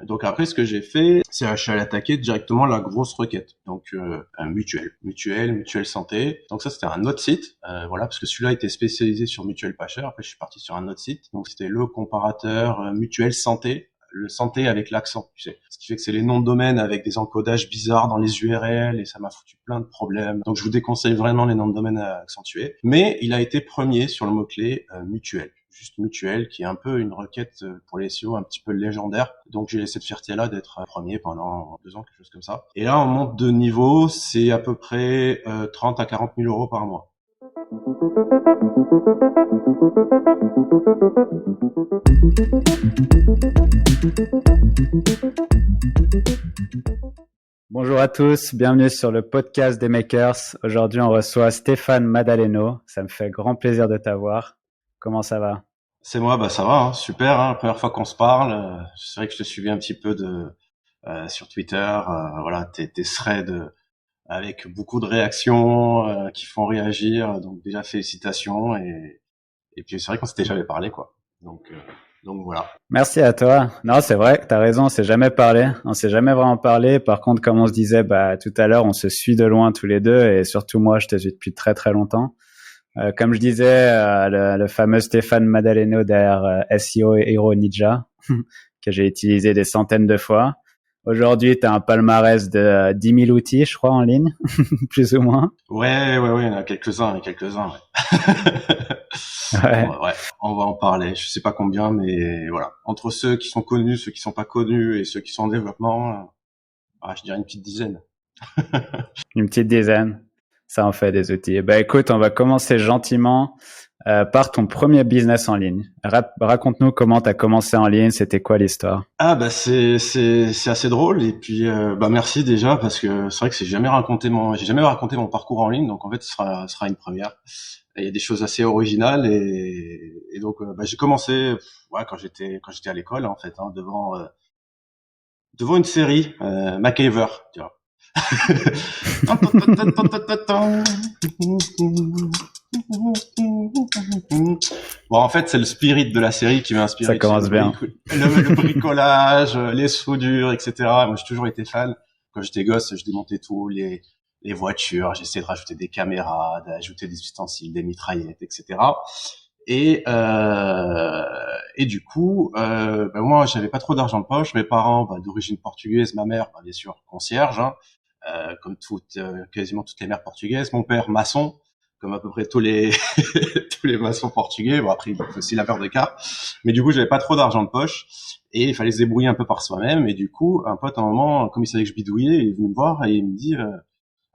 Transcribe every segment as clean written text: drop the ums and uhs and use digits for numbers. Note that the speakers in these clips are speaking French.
Donc après, ce que j'ai fait, c'est je suis allé attaquer directement la grosse requête. Donc mutuelle santé. Donc ça, c'était un autre site, voilà, parce que celui-là était spécialisé sur mutuelle pas cher. Après, je suis parti sur un autre site. Donc c'était le comparateur mutuelle santé. Le santé avec l'accent, tu sais. Ce qui fait que c'est les noms de domaine avec des encodages bizarres dans les URL et ça m'a foutu plein de problèmes. Donc je vous déconseille vraiment les noms de domaine accentués. Mais il a été premier sur le mot-clé mutuelle. Juste mutuelle, qui est un peu une requête pour les SEO un petit peu légendaire. Donc j'ai cette fierté-là d'être premier pendant 2 ans, quelque chose comme ça. Et là, on monte de niveau, c'est à peu près 30 à 40 000 euros par mois. Bonjour à tous, bienvenue sur le podcast des Makers. Aujourd'hui, on reçoit Stéphane Madaleno. Ça me fait grand plaisir de t'avoir. Comment ça va? C'est moi, bah ça va, hein, super. Hein, la première fois qu'on se parle, c'est vrai que je te suivais un petit peu sur Twitter. Voilà, tes threads avec beaucoup de réactions qui font réagir. Donc déjà félicitations et puis c'est vrai qu'on s'était jamais parlé quoi. Donc voilà. Merci à toi. Non, c'est vrai, t'as raison, on s'est jamais parlé. On s'est jamais vraiment parlé. Par contre, comme on se disait tout à l'heure, on se suit de loin tous les deux et surtout moi, je te suis depuis très très longtemps. Comme je disais, le fameux Stéphane Madaleno derrière SEO et Hero Ninja que j'ai utilisé des centaines de fois. Aujourd'hui, tu as un palmarès de 10 000 outils, je crois, en ligne, plus ou moins. Ouais, il y en a quelques-uns, ouais. Ouais. Ouais, on va en parler. Je sais pas combien, mais voilà. Entre ceux qui sont connus, ceux qui sont pas connus et ceux qui sont en développement, je dirais une petite dizaine. Une petite dizaine. Ça en fait des outils. Écoute, on va commencer gentiment par ton premier business en ligne. Raconte-nous comment tu as commencé en ligne, c'était quoi l'histoire? Ah bah c'est assez drôle et puis merci déjà parce que c'est vrai que j'ai jamais raconté mon parcours en ligne, donc en fait ce sera une première. Et il y a des choses assez originales et donc j'ai commencé quand j'étais à l'école en fait, hein, devant une série MacGyver, tu vois. Bon, en fait, c'est le spirit de la série qui m'a Ça inspiré, tu sais, commence bien. le bricolage, les soudures, etc. Moi, j'ai toujours été fan. Quand j'étais gosse, je démontais tout, les voitures, j'essayais de rajouter des caméras, d'ajouter des ustensiles, des mitraillettes, etc. Et du coup, moi, j'avais pas trop d'argent de poche. Mes parents, d'origine portugaise, ma mère, bien sûr, concierge, hein, comme quasiment toutes les mères portugaises. Mon père, maçon, comme à peu près tous les tous les maçons portugais. Bon, après, il faut aussi laveur de car. Mais du coup, j'avais pas trop d'argent de poche et il fallait se débrouiller un peu par soi-même. Et du coup, un pote, à un moment, comme il savait que je bidouillais, il est venu me voir et il me dit,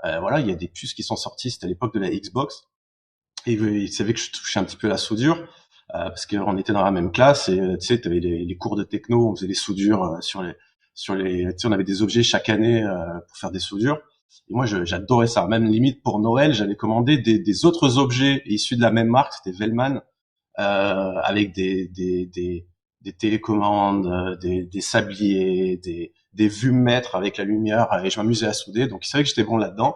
voilà, il y a des puces qui sont sorties. C'était à l'époque de la Xbox. Et il savait que je touchais un petit peu à la soudure. Parce qu'on était dans la même classe et tu sais, t'avais les cours de techno, on faisait des soudures tu sais, on avait des objets chaque année pour faire des soudures. Et moi, j'adorais ça. Même limite pour Noël, j'avais commandé des autres objets issus de la même marque, c'était Vellman, avec des télécommandes, des sabliers, des vues-mètres avec la lumière, et je m'amusais à souder. Donc, il savait que j'étais bon là-dedans.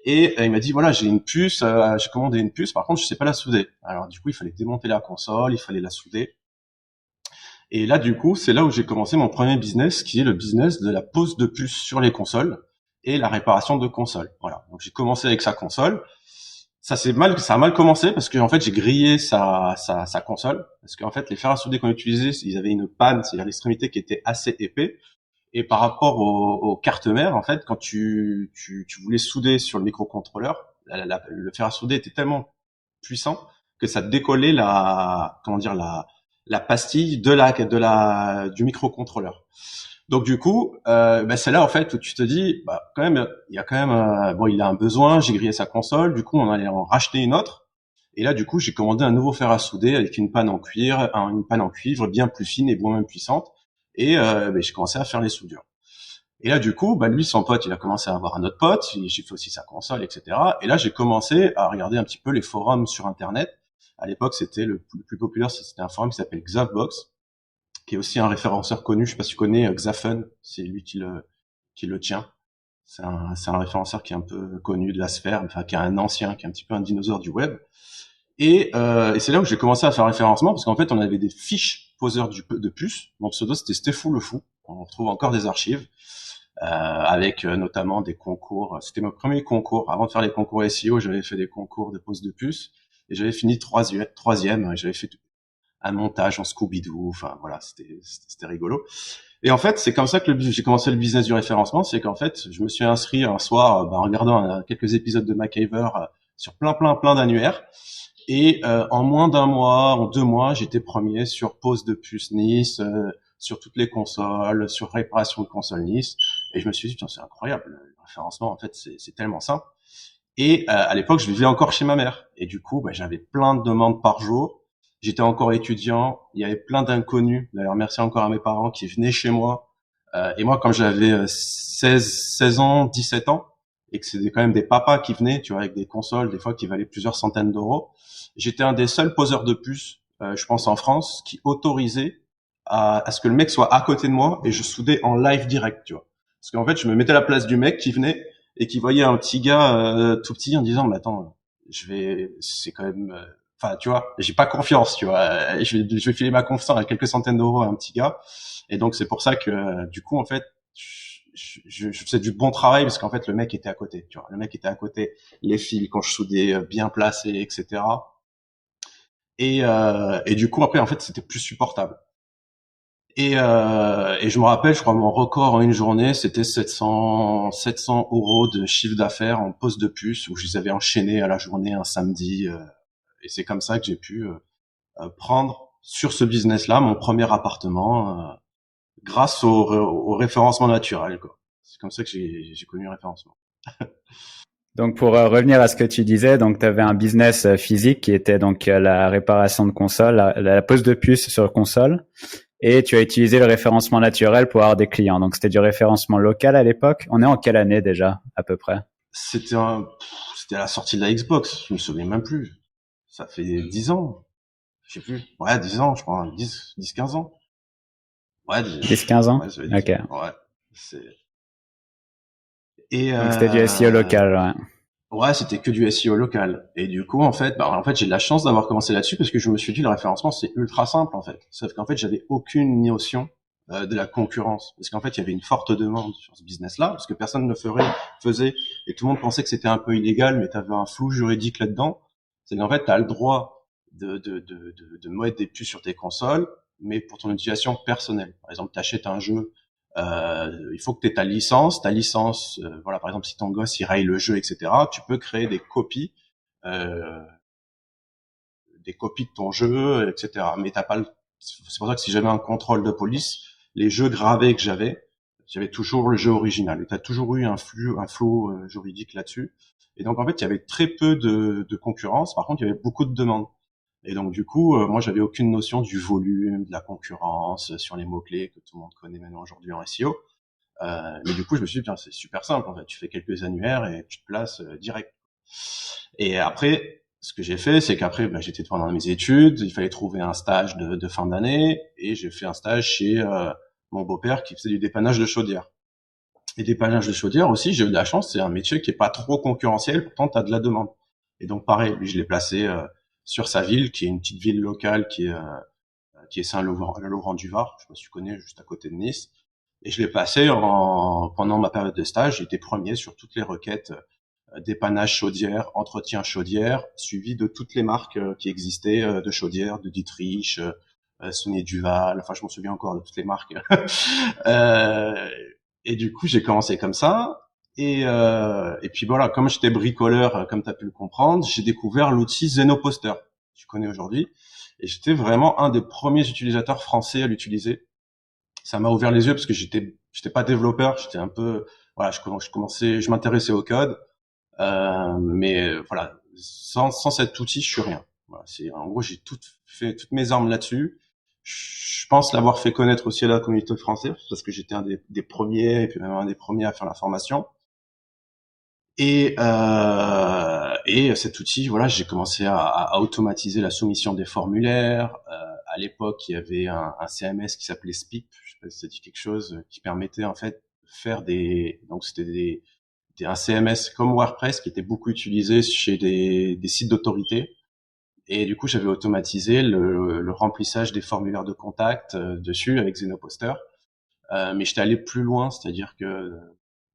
Et il m'a dit voilà, j'ai une puce, j'ai commandé une puce, par contre je sais pas la souder. Alors du coup il fallait démonter la console, il fallait la souder. Et là du coup c'est là où j'ai commencé mon premier business, qui est le business de la pose de puces sur les consoles et la réparation de consoles. Voilà. Donc j'ai commencé avec sa console. Ça a mal commencé parce que en fait j'ai grillé sa console parce qu'en fait les fers à souder qu'on utilisait, ils avaient une panne, c'est-à-dire l'extrémité qui était assez épais. Et par rapport aux cartes mères, en fait, quand tu voulais souder sur le microcontrôleur, le fer à souder était tellement puissant que ça décollait la pastille du microcontrôleur. Donc du coup, c'est là en fait où tu te dis, quand même, il y a quand même, il a un besoin. J'ai grillé sa console, du coup, on allait en racheter une autre. Et là, du coup, j'ai commandé un nouveau fer à souder avec une panne en une panne en cuivre bien plus fine et moins puissante. Et j'ai commencé à faire les soudures. Et là, du coup, lui, son pote, il a commencé à avoir un autre pote. J'ai fait aussi sa console, etc. Et là, j'ai commencé à regarder un petit peu les forums sur Internet. À l'époque, c'était le plus populaire, c'était un forum qui s'appelle Xavbox, qui est aussi un référenceur connu. Je sais pas si tu connais Xafen, c'est lui qui le tient. C'est un référenceur qui est un peu connu de la sphère, enfin qui est un ancien, qui est un petit peu un dinosaure du web. Et c'est là où j'ai commencé à faire référencement, parce qu'en fait, on avait des fiches poseurs de puces. Mon pseudo, c'était Stéphou le fou. on retrouve encore des archives avec notamment des concours. C'était mon premier concours. Avant de faire les concours SEO, j'avais fait des concours de pose de puce et j'avais fini troisième. J'avais fait un montage en Scooby-Doo. Enfin voilà, c'était rigolo. Et en fait, c'est comme ça que j'ai commencé le business du référencement. C'est qu'en fait, je me suis inscrit un soir, en regardant quelques épisodes de MacGyver sur plein d'annuaires. Et en moins d'un mois, en 2 mois, j'étais premier sur pose de puce Nice, sur toutes les consoles, sur réparation de console Nice. Et je me suis dit, putain, c'est incroyable, le référencement, en fait, c'est tellement simple. Et à l'époque, je vivais encore chez ma mère. Et du coup, bah, j'avais plein de demandes par jour. J'étais encore étudiant. Il y avait plein d'inconnus. D'ailleurs, merci encore à mes parents qui venaient chez moi. Et moi, quand j'avais 16 ans, 17 ans, et que c'était quand même des papas qui venaient, tu vois, avec des consoles, des fois qui valaient plusieurs centaines d'euros, j'étais un des seuls poseurs de puces, je pense en France, qui autorisait à ce que le mec soit à côté de moi et je soudais en live direct, tu vois. Parce qu'en fait, je me mettais à la place du mec qui venait et qui voyait un petit gars tout petit en disant, mais attends, c'est quand même, enfin, tu vois, j'ai pas confiance, tu vois. Je vais filer ma confiance à quelques centaines d'euros à un petit gars. Et donc, c'est pour ça que, du coup, en fait, je faisais du bon travail parce qu'en fait, le mec était à côté, tu vois. Le mec était à côté, les fils, quand je soudais bien placés, etc. Et du coup, après, en fait, c'était plus supportable. Et je me rappelle, je crois, mon record en une journée, c'était 700 euros de chiffre d'affaires en pose de puce où je les avais enchaînés à la journée un samedi. Et c'est comme ça que j'ai pu prendre sur ce business-là mon premier appartement grâce au référencement naturel, quoi. C'est comme ça que j'ai connu le référencement. Donc pour revenir à ce que tu disais, donc tu avais un business physique qui était donc la réparation de console, la pose de puce sur console, et tu as utilisé le référencement naturel pour avoir des clients. Donc c'était du référencement local à l'époque. On est en quelle année déjà à peu près? C'était à la sortie de la Xbox, je me souviens même plus. Ça fait 10 ans, je sais plus. Ouais, 10 ans, je crois, 15 ans. Ouais, 10-15 ans? ouais, ça fait 10 Ok. ans. Ouais. C'est, et, Donc c'était du SEO local, ouais. ouais, c'était que du SEO local. Et du coup, en fait, j'ai de la chance d'avoir commencé là-dessus parce que je me suis dit, le référencement, c'est ultra simple, en fait. Sauf qu'en fait, j'avais aucune notion de la concurrence. Parce qu'en fait, il y avait une forte demande sur ce business-là, parce que personne ne faisait, et tout le monde pensait que c'était un peu illégal, mais tu avais un flou juridique là-dedans. C'est qu'en fait, tu as le droit de mettre des puces sur tes consoles, mais pour ton utilisation personnelle. Par exemple, tu achètes un jeu, il faut que tu aies ta licence. Ta licence, voilà, par exemple, si ton gosse il raye le jeu, etc., tu peux créer euh, des copies de ton jeu, etc. Mais t'as pas c'est pour ça que si j'avais un contrôle de police, les jeux gravés que j'avais toujours le jeu original. Et t'as toujours eu un flou juridique là-dessus. Et donc en fait, il y avait très peu de concurrence. Par contre, il y avait beaucoup de demandes. Et donc du coup, moi, j'avais aucune notion du volume, de la concurrence sur les mots-clés que tout le monde connaît maintenant aujourd'hui en SEO. Mais du coup, je me suis dit, bien, c'est super simple. En fait, tu fais quelques annuaires et tu te places direct. Et après, ce que j'ai fait, c'est qu'après, bah, j'étais pendant mes études, il fallait trouver un stage de fin d'année, et j'ai fait un stage chez mon beau-père qui faisait du dépannage de chaudière. Et dépannage de chaudière aussi, j'ai eu de la chance, c'est un métier qui est pas trop concurrentiel, pourtant tu as de la demande. Et donc pareil, lui, je l'ai placé sur sa ville, qui est une petite ville locale qui est Saint-Laurent-du-Var, je sais pas si tu connais, juste à côté de Nice. Et je l'ai placé pendant ma période de stage, j'étais premier sur toutes les requêtes dépannage chaudière, entretien chaudière, suivi de toutes les marques qui existaient de chaudière, de Dietrich, Sonnet Duval, enfin je m'en souviens encore de toutes les marques. euh, et du coup j'ai commencé comme ça. Et puis voilà, comme j'étais bricoleur, comme tu as pu le comprendre, j'ai découvert l'outil Zenoposter, que tu connais aujourd'hui. Et j'étais vraiment un des premiers utilisateurs français à l'utiliser. Ça m'a ouvert les yeux parce que j'étais pas développeur, j'étais un peu, voilà, je m'intéressais au code. Mais voilà, sans cet outil, je suis rien. Voilà, en gros, j'ai fait toutes mes armes là-dessus. Je pense l'avoir fait connaître aussi à la communauté française parce que j'étais un des premiers et puis même un des premiers à faire la formation. Et cet outil, voilà, j'ai commencé à automatiser la soumission des formulaires. À l'époque, il y avait un CMS qui s'appelait Spip, je sais pas si ça dit quelque chose, qui permettait en fait de faire donc c'était un CMS comme WordPress qui était beaucoup utilisé chez des sites d'autorité. Et du coup, j'avais automatisé le remplissage des formulaires de contact dessus avec Zenoposter. Mais j'étais allé plus loin, c'est-à-dire que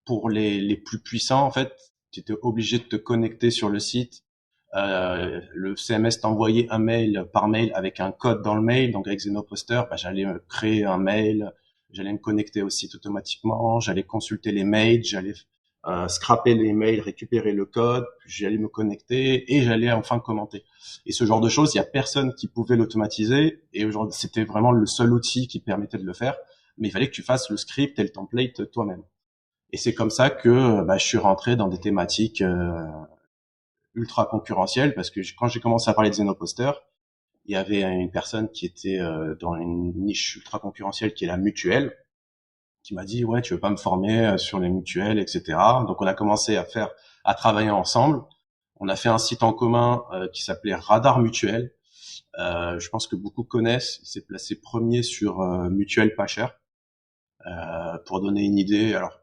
pour les plus puissants, en fait, tu étais obligé de te connecter sur le site. Le CMS t'envoyait un mail par mail avec un code dans le mail. Donc avec Xenoposter, bah, j'allais me créer un mail, j'allais me connecter au site automatiquement, j'allais consulter les mails, j'allais scraper les mails, récupérer le code, puis j'allais me connecter et j'allais enfin commenter. Et ce genre de choses, il y a personne qui pouvait l'automatiser. Et aujourd'hui, c'était vraiment le seul outil qui permettait de le faire. Mais il fallait que tu fasses le script et le template toi-même. Et c'est comme ça que bah, je suis rentré dans des thématiques ultra concurrentielles parce que quand j'ai commencé à parler de Xenoposter, il y avait une personne qui était dans une niche ultra concurrentielle qui est la mutuelle, qui m'a dit ouais tu veux pas me former sur les mutuelles, etc. Donc on a commencé à travailler ensemble. On a fait un site en commun qui s'appelait Radar Mutuel. Je pense que beaucoup connaissent. Il s'est placé premier sur Mutuelle pas cher. Pour donner une idée, alors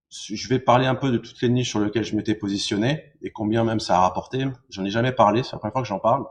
je vais parler un peu de toutes les niches sur lesquelles je m'étais positionné et combien même ça a rapporté. J'en ai jamais parlé, c'est la première fois que j'en parle.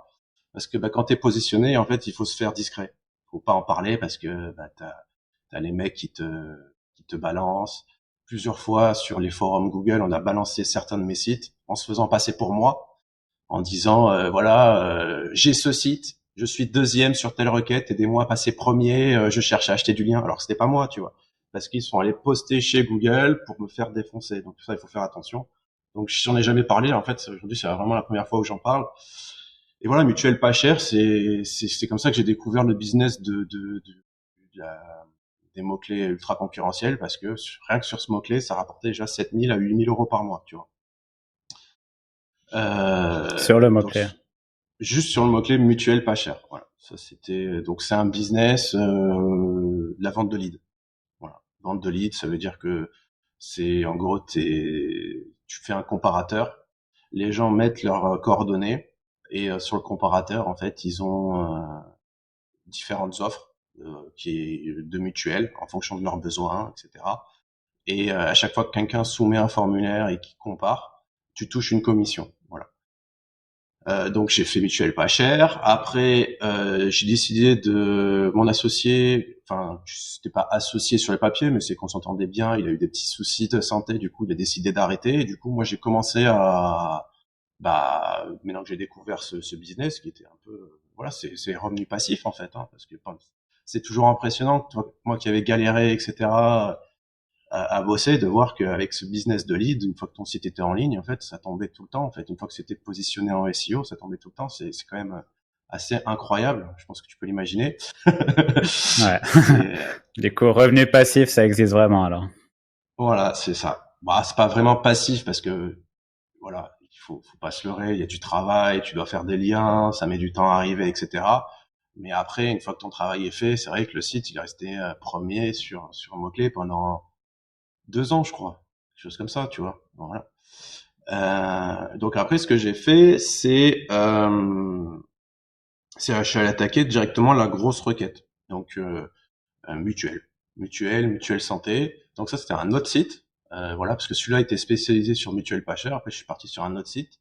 Parce que bah, quand t'es positionné, en fait, il faut se faire discret. Faut pas en parler parce que bah, t'as les mecs qui te balancent. Plusieurs fois sur les forums Google, on a balancé certains de mes sites en se faisant passer pour moi, en disant voilà, j'ai ce site, je suis deuxième sur telle requête, aidez-moi à passer premier, je cherche à acheter du lien. Alors que c'était pas moi, tu vois, parce qu'ils sont allés poster chez Google pour me faire défoncer. Donc ça, il faut faire attention. Donc j'en ai jamais parlé. En fait, aujourd'hui, c'est vraiment la première fois où j'en parle. Et voilà, mutuelle pas cher, c'est comme ça que j'ai découvert le business des mots-clés ultra concurrentiels parce que rien que sur ce mot-clé, ça rapportait déjà 7 000 à 8 000 euros par mois, tu vois. Sur le Donc, mot-clé. juste sur le mot-clé mutuelle pas cher. Voilà. Ça, c'était, donc c'est un business, de la vente de leads. Voilà. Vente de leads, ça veut dire que c'est, en gros, tu fais un comparateur. Les gens mettent leurs coordonnées et sur le comparateur, en fait, ils ont différentes offres de mutuelles en fonction de leurs besoins, etc. Et à chaque fois que quelqu'un soumet un formulaire et qu'il compare, tu touches une commission. Voilà. Donc j'ai fait mutuelle pas cher. Après, j'ai décidé de mon associé. Enfin, c'était pas associé sur les papiers, mais c'est qu'on s'entendait bien. Il a eu des petits soucis de santé, du coup, il a décidé d'arrêter. Et du coup, moi, j'ai commencé à maintenant que j'ai découvert ce business qui était un peu, voilà, c'est revenu passif en fait, hein, parce que c'est toujours impressionnant, moi qui avais galéré, etc., à bosser, de voir qu'avec ce business de lead, une fois que ton site était en ligne, en fait, ça tombait tout le temps. En fait, une fois que c'était positionné en SEO, ça tombait tout le temps. C'est quand même assez incroyable. Je pense que tu peux l'imaginer. Ouais. C'est, Du coup, revenu passif, ça existe vraiment alors. voilà, c'est ça. Bah, c'est pas vraiment passif parce que voilà, faut pas se leurrer, il y a du travail, tu dois faire des liens, ça met du temps à arriver, etc. Mais après, une fois que ton travail est fait, c'est vrai que le site, il est resté premier sur un mot-clé pendant 2 ans, je crois. Quelque chose comme ça, tu vois. Bon, voilà. Donc après, ce que j'ai fait, je suis allé attaquer directement la grosse requête. Donc, mutuelle. Mutuelle santé. Donc ça, c'était un autre site. Voilà, parce que celui-là était spécialisé sur mutuelle pas cher. Après, je suis parti sur un autre site.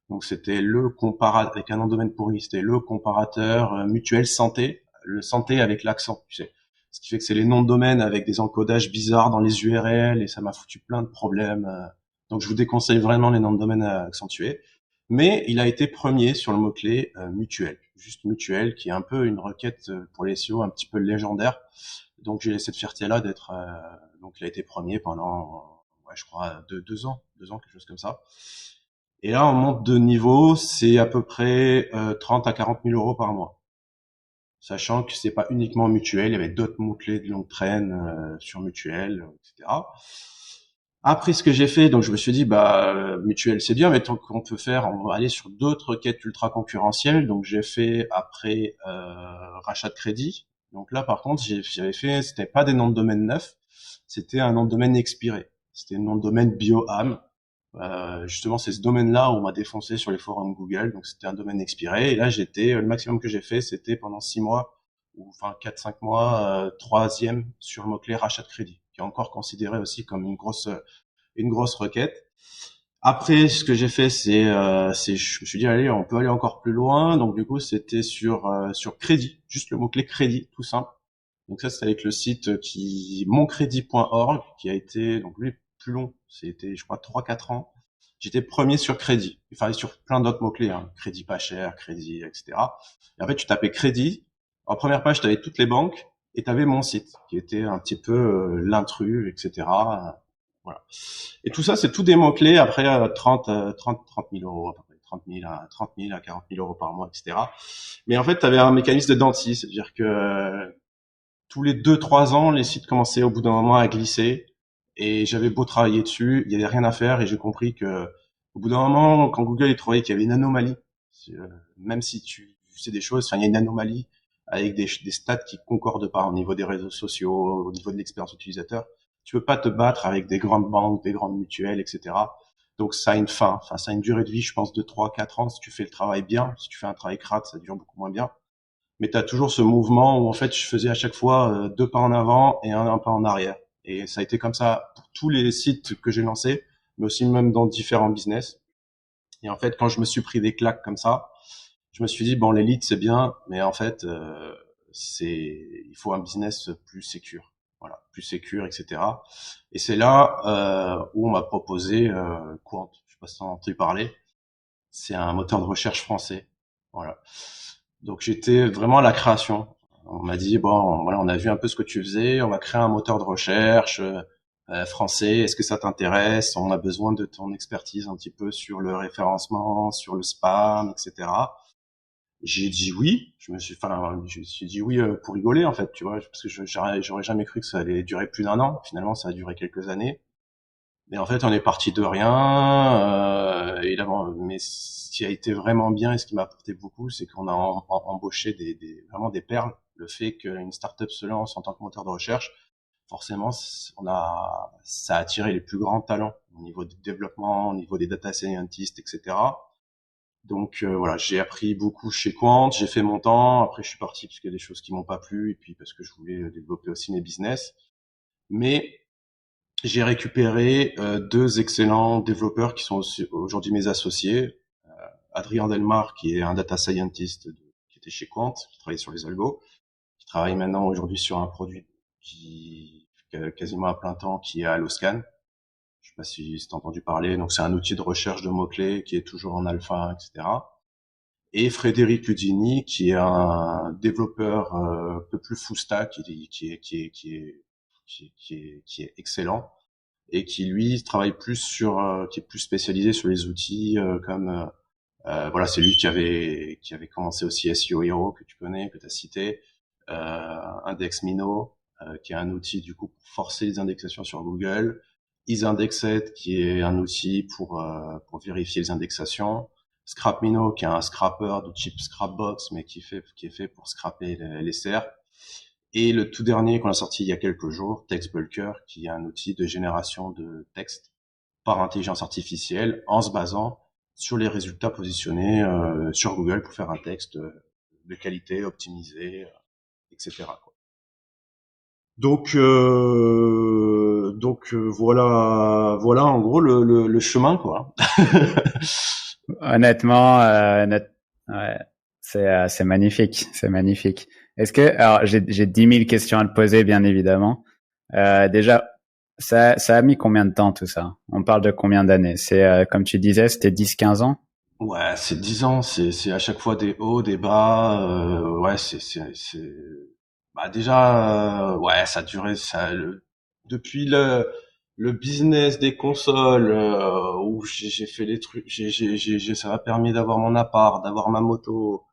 Donc c'était le comparateur, avec un nom de domaine pourri, c'était le comparateur mutuel santé, le santé avec l'accent, tu sais. Ce qui fait que c'est les noms de domaine avec des encodages bizarres dans les URL et ça m'a foutu plein de problèmes. Donc je vous déconseille vraiment les noms de domaine accentués. Mais il a été premier sur le mot-clé mutuel, juste mutuel, qui est un peu une requête pour les SEO un petit peu légendaire. Donc j'ai cette fierté-là d'être, donc il a été premier pendant, ouais, je crois, 2 ans, quelque chose comme ça. Et là, on monte de niveau, c'est à peu près 30 à 40 000 euros par mois. Sachant que c'est pas uniquement mutuel, il y avait d'autres mots-clés de longue traîne sur mutuel, etc. Après ce que j'ai fait, donc je me suis dit, bah mutuel c'est bien, mais tant qu'on peut faire, on va aller sur d'autres requêtes ultra concurrentielles. Donc j'ai fait après rachat de crédit. Donc là par contre, j'avais fait, c'était pas des noms de domaine neufs, c'était un nom de domaine expiré. C'était un nom de domaine BioAm. Justement, c'est ce domaine-là où on m'a défoncé sur les forums Google. Donc, c'était un domaine expiré. Et là, le maximum que j'ai fait, c'était pendant 6 mois, ou enfin 4, 5 mois, troisième sur le mot-clé rachat de crédit, qui est encore considéré aussi comme une grosse requête. Après, ce que j'ai fait, je me suis dit, allez, on peut aller encore plus loin. Donc, du coup, c'était sur crédit, juste le mot-clé crédit, tout simple. Donc ça, c'est avec le site moncredit.org qui a été, donc lui, plus long. C'était, je crois, 3-4 ans. J'étais premier sur crédit. Il fallait sur plein d'autres mots-clés, hein. Crédit pas cher, crédit, etc. Et en fait, tu tapais crédit. En première page, tu avais toutes les banques et tu avais mon site qui était un petit peu l'intrus, etc. Voilà. Et tout ça, c'est tout des mots-clés après 30 000 euros, à peu près 30 000 à 40 000 euros par mois, etc. Mais en fait, tu avais un mécanisme de dentier, c'est-à-dire que tous les 2-3 ans, les sites commençaient au bout d'un moment à glisser et j'avais beau travailler dessus, il y avait rien à faire et j'ai compris que au bout d'un moment, quand Google il trouvait qu'il y avait une anomalie, même si tu sais des choses, enfin, il y a une anomalie avec des stats qui concordent pas au niveau des réseaux sociaux, au niveau de l'expérience utilisateur, tu peux pas te battre avec des grandes banques, des grandes mutuelles, etc. Donc ça a une fin, enfin ça a une durée de vie, je pense, de 3-4 ans si tu fais le travail bien. Si tu fais un travail crade, ça dure beaucoup moins bien. Mais tu as toujours ce mouvement où en fait je faisais à chaque fois 2 pas en avant et un pas en arrière. Et ça a été comme ça pour tous les sites que j'ai lancés, mais aussi même dans différents business. Et en fait, quand je me suis pris des claques comme ça, je me suis dit bon, l'élite c'est bien, mais en fait il faut un business plus sécure, voilà, plus sécure, etc. Et c'est là où on m'a proposé Quant. Je sais pas si t'en as entendu parler. C'est un moteur de recherche français, voilà. Donc j'étais vraiment à la création. On m'a dit bon, voilà, on a vu un peu ce que tu faisais, on va créer un moteur de recherche français. Est-ce que ça t'intéresse? On a besoin de ton expertise un petit peu sur le référencement, sur le spam, etc. J'ai dit oui. Je me suis dit oui pour rigoler en fait, tu vois, parce que j'aurais jamais cru que ça allait durer plus d'1 an. Finalement, ça a duré quelques années. Mais en fait, on est parti de rien. Évidemment, mais ce qui a été vraiment bien et ce qui m'a apporté beaucoup, c'est qu'on a embauché vraiment des perles. Le fait qu'une startup se lance en tant que moteur de recherche, forcément, ça a attiré les plus grands talents au niveau du développement, au niveau des data scientists, etc. Donc voilà, j'ai appris beaucoup chez Quant, j'ai fait mon temps. Après, je suis parti parce qu'il y a des choses qui m'ont pas plu et puis parce que je voulais développer aussi mes business. Mais j'ai récupéré 2 excellents développeurs qui sont aujourd'hui mes associés. Adrien Delmar, qui est un data scientist qui était chez Quant, qui travaillait sur les algos, qui travaille maintenant aujourd'hui sur un produit qui quasiment à plein temps, qui est Alloscan. Je sais pas si t'as entendu parler. Donc c'est un outil de recherche de mots-clés qui est toujours en alpha, etc. Et Frédéric Udini, qui est un développeur un peu plus full stack, qui est excellent et qui lui travaille plus qui est plus spécialisé sur les outils comme voilà, c'est lui qui avait commencé aussi SEO Hero que tu connais, que tu as cité, Index Mino qui est un outil du coup pour forcer les indexations sur Google, Isindexed qui est un outil pour vérifier les indexations, ScrapMino qui est un scrapper de type Scrapbox mais qui est fait pour scraper les SERP. Et le tout dernier qu'on a sorti il y a quelques jours, TextBulker, qui est un outil de génération de texte par intelligence artificielle en se basant sur les résultats positionnés sur Google pour faire un texte de qualité, optimisé, etc. Quoi. Donc voilà en gros le chemin quoi. Honnêtement, ouais, c'est magnifique, c'est magnifique. Est-ce que, alors j'ai 10 000 questions à te poser, bien évidemment. Déjà, ça a mis combien de temps tout ça? On parle de combien d'années? C'est comme tu disais, c'était 10-15 ans? Ouais, c'est 10 ans, c'est à chaque fois des hauts, des bas. Ouais, bah déjà, ouais, ça a duré depuis le business des consoles où j'ai fait les trucs, ça m'a permis d'avoir mon appart, d'avoir ma moto,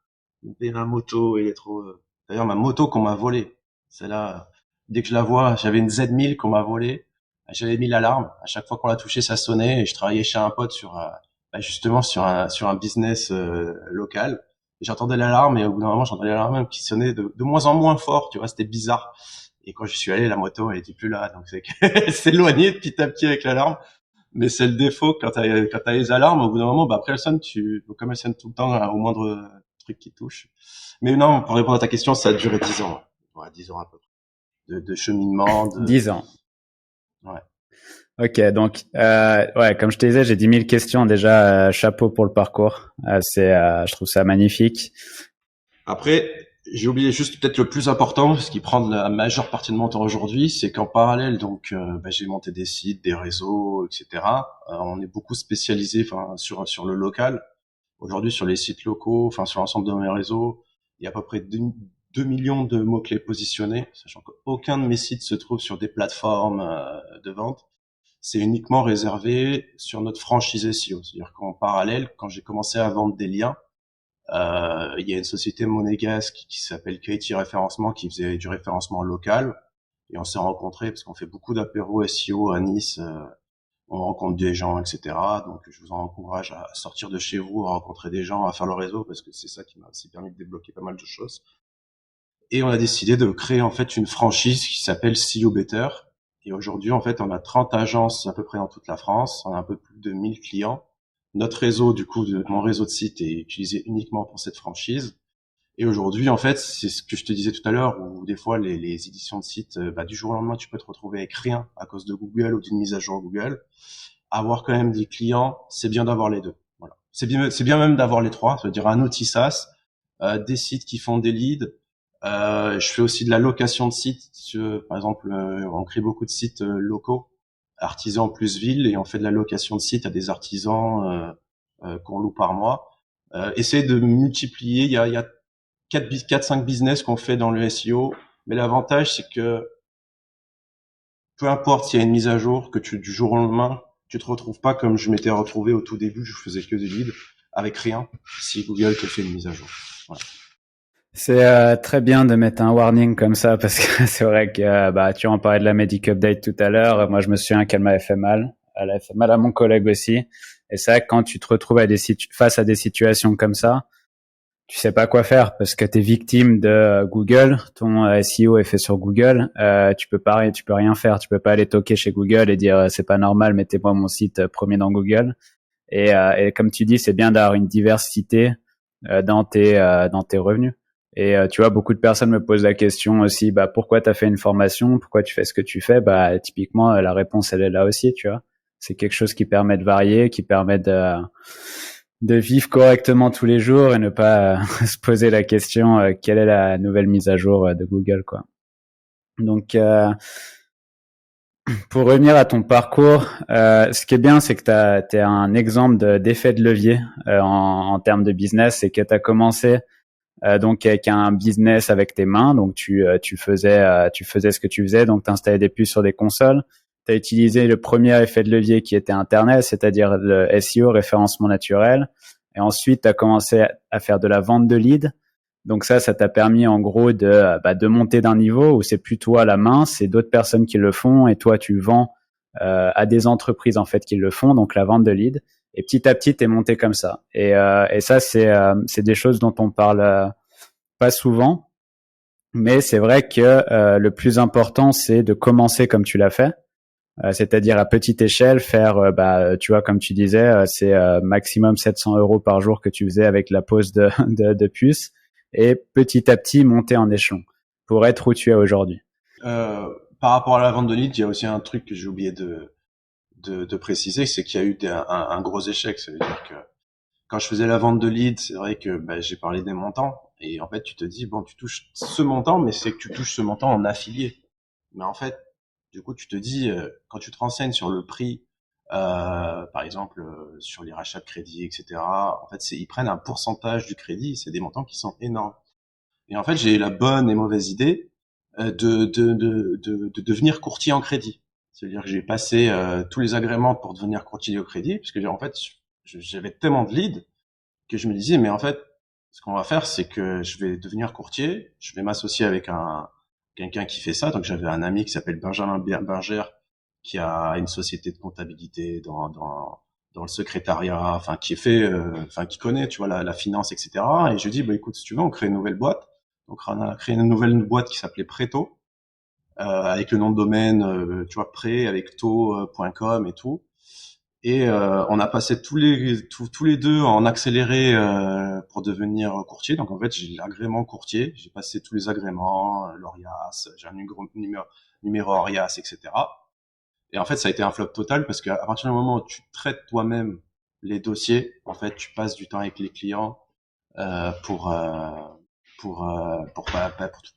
de payer ma moto et être d'ailleurs ma moto qu'on m'a volée. C'est là, dès que je la vois, j'avais une Z1000 qu'on m'a volée. J'avais mis l'alarme. À chaque fois qu'on la touchait, ça sonnait et je travaillais chez un pote sur bah, justement sur un business local. Et j'entendais l'alarme et au bout d'un moment, j'entendais l'alarme qui sonnait de moins en moins fort. Tu vois, c'était bizarre. Et quand je suis allé, la moto, elle était plus là. Donc c'est qu'elle s'éloignait petit à petit avec l'alarme. Mais c'est le défaut quand t'as les alarmes. Au bout d'un moment, bah après elles sonnent, comme elles sonnent tout le temps au moindre truc qui touche. Mais non, pour répondre à ta question, ça a duré 10 ans. Ouais, 10 ans à peu près. De cheminement, 10 ans. ouais. Ok, donc ouais, comme je te disais, j'ai 10 000 questions déjà. Chapeau pour le parcours. Je trouve ça magnifique. Après, J'ai oublié juste peut-être le plus important, ce qui prend la majeure partie de mon temps aujourd'hui, c'est qu'en parallèle, donc, j'ai monté des sites, des réseaux, etc. On est beaucoup spécialisé, enfin, sur le local. Aujourd'hui, sur les sites locaux, enfin, sur l'ensemble de mes réseaux, il y a à peu près 2 millions de mots-clés positionnés, sachant qu'aucun de mes sites se trouve sur des plateformes de vente. C'est uniquement réservé sur notre franchise SEO. C'est-à-dire qu'en parallèle, quand j'ai commencé à vendre des liens, il y a une société monégasque qui s'appelle Katie Référencement qui faisait du référencement local. Et on s'est rencontrés parce qu'on fait beaucoup d'apéros SEO à Nice. On rencontre des gens, etc. Donc, je vous encourage à sortir de chez vous, à rencontrer des gens, à faire le réseau parce que c'est ça qui m'a aussi permis de débloquer pas mal de choses. Et on a décidé de créer en fait une franchise qui s'appelle See You Better. Et aujourd'hui, en fait, on a 30 agences à peu près dans toute la France. On a un peu plus de 1000 clients. Notre réseau, du coup, mon réseau de sites est utilisé uniquement pour cette franchise. Et aujourd'hui, en fait, c'est ce que je te disais tout à l'heure, où des fois, les éditions de sites, du jour au lendemain, tu peux te retrouver avec rien à cause de Google ou d'une mise à jour Google. Avoir quand même des clients, c'est bien d'avoir les deux. Voilà. C'est bien même d'avoir les trois. Ça veut dire un outil SaaS, des sites qui font des leads. Je fais aussi de la location de sites. Par exemple, on crée beaucoup de sites locaux, artisans plus ville, et on fait de la location de sites à des artisans qu'on loue par mois. Essayer de multiplier. Il y a 4-5 business qu'on fait dans le SEO, mais l'avantage c'est que peu importe s'il y a une mise à jour, que du jour au lendemain, tu te retrouves pas comme je m'étais retrouvé au tout début, je faisais que des leads avec rien, si Google te fait une mise à jour. Voilà. C'est très bien de mettre un warning comme ça parce que c'est vrai que tu en parlais de la Medic Update tout à l'heure. Moi, je me souviens qu'elle m'avait fait mal. Elle avait fait mal à mon collègue aussi. Et c'est vrai que quand tu te retrouves face à des situations comme ça, tu sais pas quoi faire parce que tu es victime de Google. Ton SEO est fait sur Google. Tu peux rien faire. Tu peux pas aller toquer chez Google et dire c'est pas normal, mettez-moi mon site premier dans Google. Et comme tu dis, c'est bien d'avoir une diversité dans tes revenus. Et tu vois, beaucoup de personnes me posent la question aussi, pourquoi tu as fait une formation, pourquoi tu fais ce que tu fais. Typiquement, la réponse, elle est là aussi, tu vois. C'est quelque chose qui permet de varier, qui permet de vivre correctement tous les jours et ne pas se poser la question quelle est la nouvelle mise à jour de Google, quoi. Donc, pour revenir à ton parcours, ce qui est bien, c'est que tu es un exemple d'effet de levier en termes de business, c'est que tu as commencé donc avec un business avec tes mains, donc tu faisais ce que tu faisais, donc tu installais des puces sur des consoles, tu as utilisé le premier effet de levier qui était Internet, c'est-à-dire le SEO, référencement naturel, et ensuite tu as commencé à faire de la vente de leads. Donc ça t'a permis en gros de monter d'un niveau où c'est plus toi la main, c'est d'autres personnes qui le font et toi tu vends à des entreprises en fait qui le font, donc la vente de leads. Et petit à petit t'es monté comme ça. Et ça c'est des choses dont on parle pas souvent, mais c'est vrai que le plus important c'est de commencer comme tu l'as fait. C'est-à-dire à petite échelle, faire, tu vois, comme tu disais, c'est maximum 700 € par jour que tu faisais avec la pose de puce, et petit à petit monter en échelon pour être où tu es aujourd'hui. Par rapport à la vente de leads, il y a aussi un truc que j'ai oublié de préciser, c'est qu'il y a eu un gros échec. Ça veut dire que quand je faisais la vente de leads, c'est vrai que j'ai parlé des montants, et en fait tu te dis bon, tu touches ce montant, mais c'est que tu touches ce montant en affilié. Mais en fait, du coup, tu te dis, quand tu te renseignes sur le prix, par exemple, sur les rachats de crédit, etc., en fait, ils prennent un pourcentage du crédit, c'est des montants qui sont énormes. Et en fait, j'ai eu la bonne et mauvaise idée de devenir courtier en crédit. C'est-à-dire que j'ai passé tous les agréments pour devenir courtier au crédit, parce que en fait, j'avais tellement de leads que je me disais, mais en fait, ce qu'on va faire, c'est que je vais devenir courtier, je vais m'associer avec quelqu'un qui fait ça. Donc j'avais un ami qui s'appelle Benjamin Berger, qui a une société de comptabilité dans le secrétariat, enfin qui est fait, enfin qui connaît, tu vois, la finance, etc. Et je lui dis, bah écoute, si tu veux, on crée une nouvelle boîte. Donc on a créé une nouvelle boîte qui s'appelait Preto, avec le nom de domaine, tu vois, pré avec to.com et tout. Et on a passé tous les deux en accéléré pour devenir courtier. Donc en fait, j'ai l'agrément courtier, j'ai passé tous les agréments, l'ORIAS, j'ai un numéro ORIAS, etc. Et en fait, ça a été un flop total parce qu'à partir du moment où tu traites toi-même les dossiers, en fait, tu passes du temps avec les clients pour pour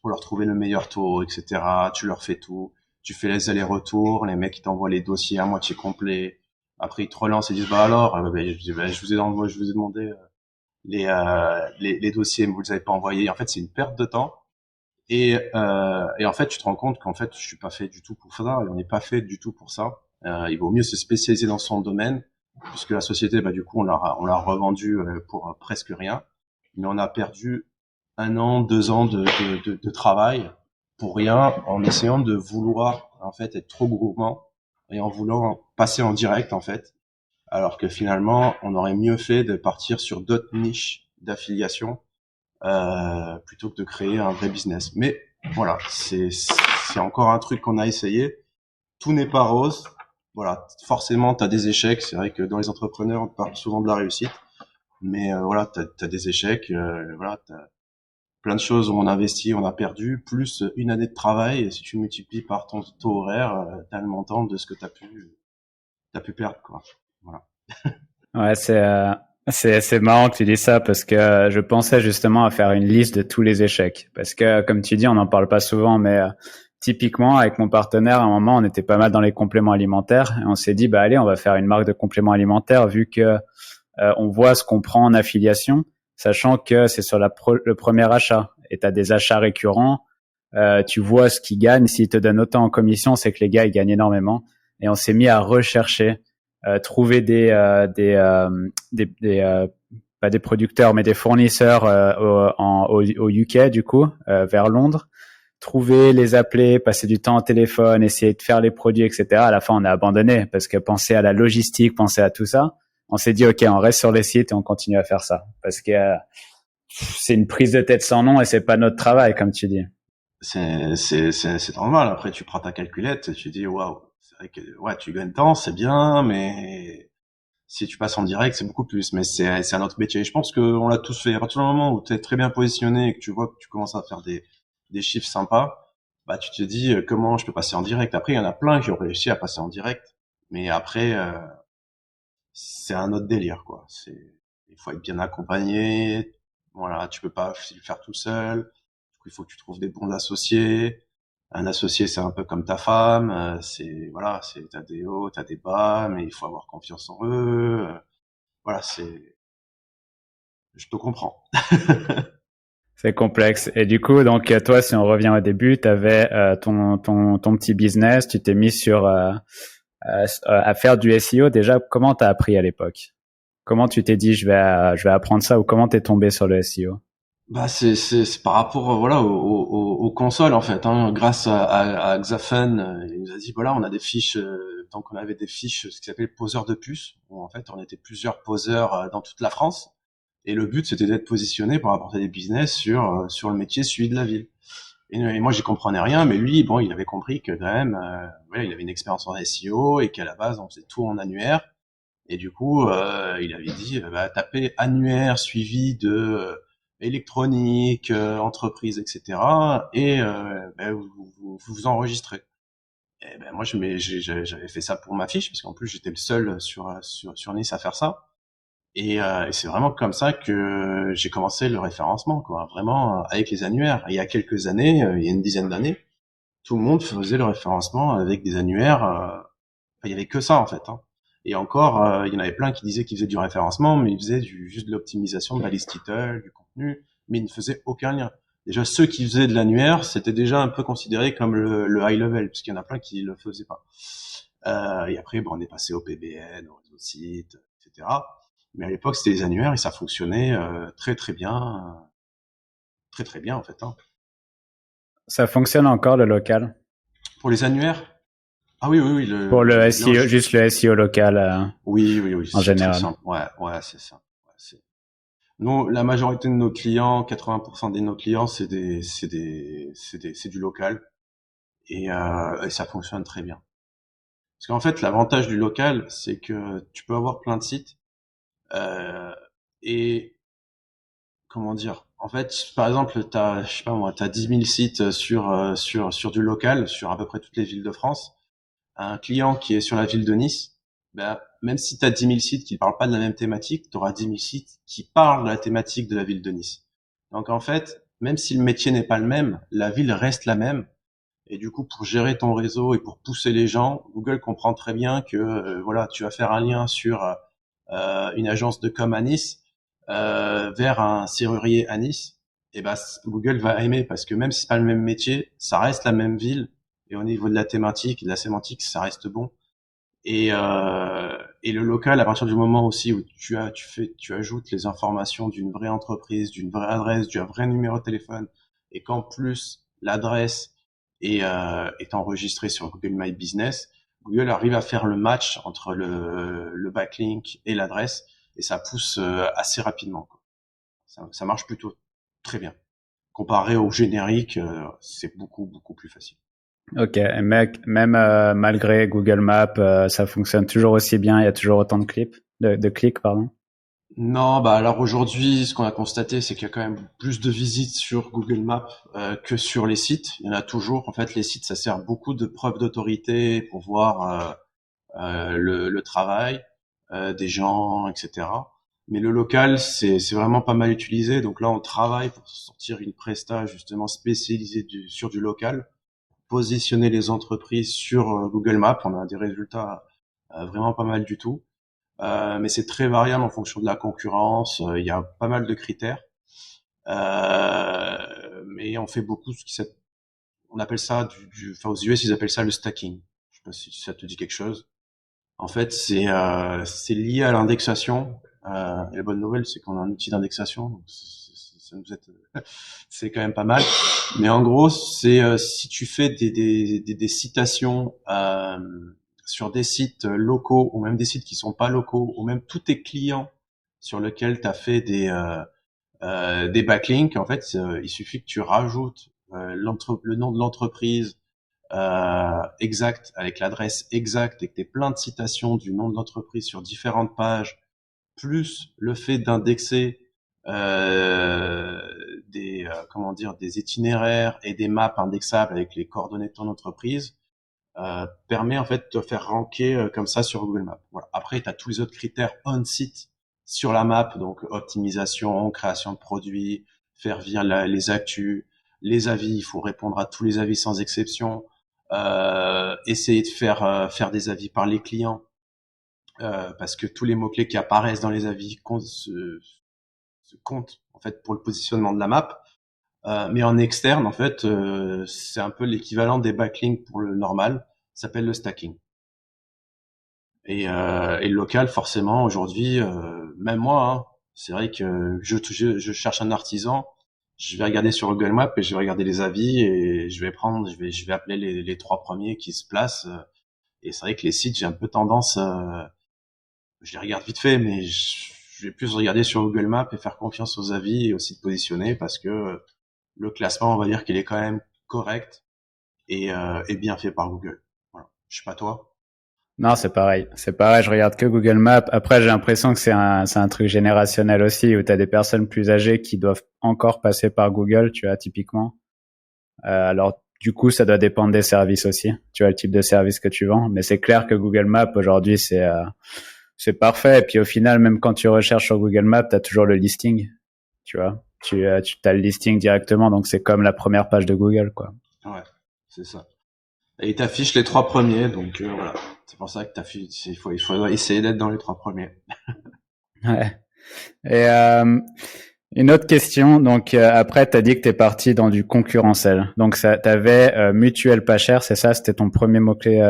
leur trouver le meilleur taux, etc. Tu leur fais tout, tu fais les allers-retours, les mecs ils t'envoient les dossiers à moitié complets. Après ils te relancent et disent bah alors, je dis bah, je vous ai demandé les dossiers, mais vous les avez pas envoyés. En fait c'est une perte de temps. Et en fait, tu te rends compte qu'en fait, je suis pas fait du tout pour ça, et on n'est pas fait du tout pour ça. Il vaut mieux se spécialiser dans son domaine, puisque la société, bah, du coup, on l'a revendu pour presque rien, mais on a perdu 1 an, 2 ans de travail pour rien, en essayant de vouloir, en fait, être trop gourmand et en voulant passer en direct, en fait, alors que finalement, on aurait mieux fait de partir sur d'autres niches d'affiliation plutôt que de créer un vrai business. Mais voilà, c'est encore un truc qu'on a essayé. Tout n'est pas rose. Voilà, forcément, tu as des échecs. C'est vrai que dans les entrepreneurs, on parle souvent de la réussite. Mais voilà, tu as des échecs. Voilà, tu as plein de choses où on investit, on a perdu, plus 1 année de travail. Et si tu multiplies par ton taux horaire, tu as le montant de ce que t'as pu perdre, quoi. Voilà. Ouais, c'est marrant que tu dis ça parce que je pensais justement à faire une liste de tous les échecs parce que comme tu dis, on n'en parle pas souvent, mais typiquement avec mon partenaire, à un moment, on était pas mal dans les compléments alimentaires et on s'est dit bah allez, on va faire une marque de compléments alimentaires vu que on voit ce qu'on prend en affiliation, sachant que c'est sur le premier achat et tu as des achats récurrents, tu vois ce qu'ils gagnent, s'ils te donnent autant en commission, c'est que les gars ils gagnent énormément et on s'est mis à rechercher trouver pas des producteurs mais des fournisseurs au UK du coup vers Londres, trouver, les appeler, passer du temps au téléphone, essayer de faire les produits, etc. À la fin on a abandonné parce que penser à la logistique, penser à tout ça, on s'est dit ok, on reste sur les sites et on continue à faire ça parce que c'est une prise de tête sans nom et c'est pas notre travail comme tu dis. C'est normal. Après, tu prends ta calculette, tu dis waouh, c'est vrai que ouais, tu gagnes temps, c'est bien, mais si tu passes en direct, c'est beaucoup plus. Mais c'est un autre métier. Je pense qu'on l'a tous fait. À partir du moment où tu es très bien positionné et que tu vois que tu commences à faire des chiffres sympas, bah tu te dis comment je peux passer en direct. Après, il y en a plein qui ont réussi à passer en direct, mais après c'est un autre délire, quoi. Il faut être bien accompagné. Voilà, tu peux pas le faire tout seul. Du coup, il faut que tu trouves des bons associés. Un associé, c'est un peu comme ta femme. Voilà, t'as des hauts, t'as des bas, mais il faut avoir confiance en eux. Voilà, je te comprends. C'est complexe. Et du coup, donc toi, si on revient au début, tu avais ton petit business, tu t'es mis sur à faire du SEO. Déjà, comment t'as appris à l'époque? Comment tu t'es dit je vais apprendre ça ou comment t'es tombé sur le SEO? Bah c'est par rapport voilà aux consoles en fait hein. Grâce à Xafen, il nous a dit voilà on a des fiches donc on avait des fiches ce qui s'appelle poseurs de puces où en fait on était plusieurs poseurs dans toute la France et le but c'était d'être positionné pour apporter des business sur le métier celui de la ville. Et moi j'y comprenais rien mais lui bon il avait compris que quand même voilà, il avait une expérience en SEO et qu'à la base on faisait tout en annuaire et du coup, il avait dit, bah, tapez annuaire suivi de électronique, entreprise, etc. Et bah, vous enregistrez. Et ben moi, j'avais fait ça pour ma fiche, parce qu'en plus j'étais le seul sur Nice à faire ça. Et c'est vraiment comme ça que j'ai commencé le référencement, quoi. Vraiment avec les annuaires. Et il y a quelques années, il y a une dizaine d'années, tout le monde faisait le référencement avec des annuaires. Il y avait que ça en fait. Hein. Et encore, il y en avait plein qui disaient qu'ils faisaient du référencement, mais ils faisaient juste de l'optimisation de la liste title, du contenu, mais ils ne faisaient aucun lien. Déjà, ceux qui faisaient de l'annuaire, c'était déjà un peu considéré comme le high level, puisqu'il y en a plein qui le faisaient pas. Et après, bon, on est passé au PBN, au réseau de site, etc. Mais à l'époque, c'était les annuaires et ça fonctionnait très très bien, très très bien en fait. Hein. Ça fonctionne encore le local? Pour les annuaires, ah oui, oui, oui, Pour le non, SEO, juste le SEO local oui, oui, oui, en c'est très général. simple. Ouais, ouais, c'est ça. Ouais, nous, la majorité de nos clients, 80% de nos clients, c'est du local et ça fonctionne très bien. Parce qu'en fait, l'avantage du local, c'est que tu peux avoir plein de sites euh, et comment dire. En fait, par exemple, je sais pas moi, t'as 10 000 sites sur du local, sur à peu près toutes les villes de France. Un client qui est sur la ville de Nice, ben, même si tu as 10 000 sites qui ne parlent pas de la même thématique, tu auras 10 000 sites qui parlent de la thématique de la ville de Nice. Donc en fait, même si le métier n'est pas le même, la ville reste la même. Et du coup, pour gérer ton réseau et pour pousser les gens, Google comprend très bien que voilà, tu vas faire un lien sur une agence de com à Nice vers un serrurier à Nice. Et ben Google va aimer parce que même si c'est pas le même métier, ça reste la même ville et au niveau de la thématique, de la sémantique, ça reste bon. Et le local, à partir du moment aussi où tu ajoutes les informations d'une vraie entreprise, d'une vraie adresse, d'un vrai numéro de téléphone, et qu'en plus l'adresse est enregistrée sur Google My Business, Google arrive à faire le match entre le backlink et l'adresse, et ça pousse assez rapidement, quoi. Ça marche plutôt très bien. Comparé au générique, c'est beaucoup plus facile. Ok, et mec, même malgré Google Maps, ça fonctionne toujours aussi bien. Il y a toujours autant de clics, pardon. Non, bah alors aujourd'hui, ce qu'on a constaté, c'est qu'il y a quand même plus de visites sur Google Maps que sur les sites. Il y en a toujours. En fait, les sites, ça sert beaucoup de preuve d'autorité pour voir le travail des gens, etc. Mais le local, c'est vraiment pas mal utilisé. Donc là, on travaille pour sortir une presta justement spécialisée sur du local, positionner les entreprises sur Google Maps. On a des résultats vraiment pas mal du tout. Mais c'est très variable en fonction de la concurrence. Il y a pas mal de critères. Mais on fait beaucoup on appelle ça enfin aux US ils appellent ça le stacking. Je sais pas si ça te dit quelque chose. En fait, c'est lié à l'indexation. Et la bonne nouvelle, c'est qu'on a un outil d'indexation, donc ça nous aide. C'est quand même pas mal. Mais en gros, c'est si tu fais des citations sur des sites locaux ou même des sites qui sont pas locaux ou même tous tes clients sur lesquels tu as fait des backlinks, en fait, il suffit que tu rajoutes le nom de l'entreprise exact avec l'adresse exacte et que tu aies plein de citations du nom de l'entreprise sur différentes pages, plus le fait d'indexer comment dire des itinéraires et des maps indexables avec les coordonnées de ton entreprise permet en fait de te faire ranker comme ça sur Google Maps. Voilà. Après, tu as tous les autres critères on-site sur la map, donc optimisation, création de produits, faire venir les actus, les avis, il faut répondre à tous les avis sans exception, essayer de faire des avis par les clients, parce que tous les mots-clés qui apparaissent dans les avis se comptent en fait pour le positionnement de la map. Mais en externe, en fait, c'est un peu l'équivalent des backlinks pour le normal. Ça s'appelle le stacking. Et le local, forcément, aujourd'hui, même moi, hein, c'est vrai que je cherche un artisan, je vais regarder sur Google Maps et je vais regarder les avis et je vais appeler les trois premiers qui se placent. Et c'est vrai que les sites, j'ai un peu tendance, je les regarde vite fait, mais je vais plus regarder sur Google Maps et faire confiance aux avis et aux sites positionnés parce que le classement, on va dire qu'il est quand même correct et bien fait par Google. Voilà. Je sais pas toi. Non, c'est pareil. C'est pareil, je regarde que Google Maps. Après, j'ai l'impression que c'est un truc générationnel aussi, où tu as des personnes plus âgées qui doivent encore passer par Google, tu vois, typiquement. Alors, du coup, ça doit dépendre des services aussi. Tu vois, le type de service que tu vends. Mais c'est clair que Google Maps, aujourd'hui, c'est parfait. Et puis, au final, même quand tu recherches sur Google Maps, tu as toujours le listing, tu vois. Tu as le listing directement, donc c'est comme la première page de Google, quoi. Ouais, c'est ça. Et il t'affiche les trois premiers, donc voilà. C'est pour ça que il faut essayer d'être dans les trois premiers. Ouais. Et une autre question. Donc après, tu as dit que tu es parti dans du concurrentiel. Donc ça, tu avais mutuel pas cher, c'est ça? C'était ton premier mot-clé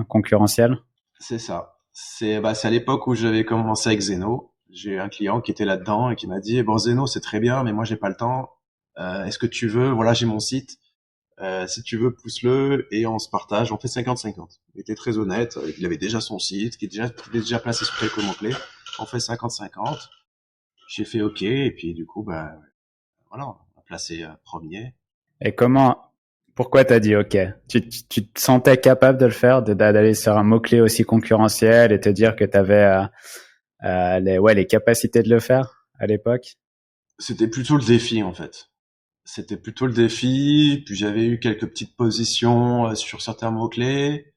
concurrentiel? C'est ça. C'est à l'époque où j'avais commencé avec Zeno. J'ai eu un client qui était là-dedans et qui m'a dit bon Zeno c'est très bien, mais moi j'ai pas le temps. Est-ce que tu veux? Voilà, j'ai mon site. Si tu veux, pousse-le et on se partage. On fait 50-50. Il était très honnête. Il avait déjà son site, qui est déjà placé sur quelques mots-clés. On fait 50-50. J'ai fait OK. Et puis, du coup, bah, voilà, on a placé premier. Et pourquoi t'as dit OK? Tu te sentais capable de le faire, d'aller sur un mot-clé aussi concurrentiel et te dire que tu avais les capacités de le faire à l'époque? C'était plutôt le défi, en fait. C'était plutôt le défi. Puis j'avais eu quelques petites positions sur certains mots-clés.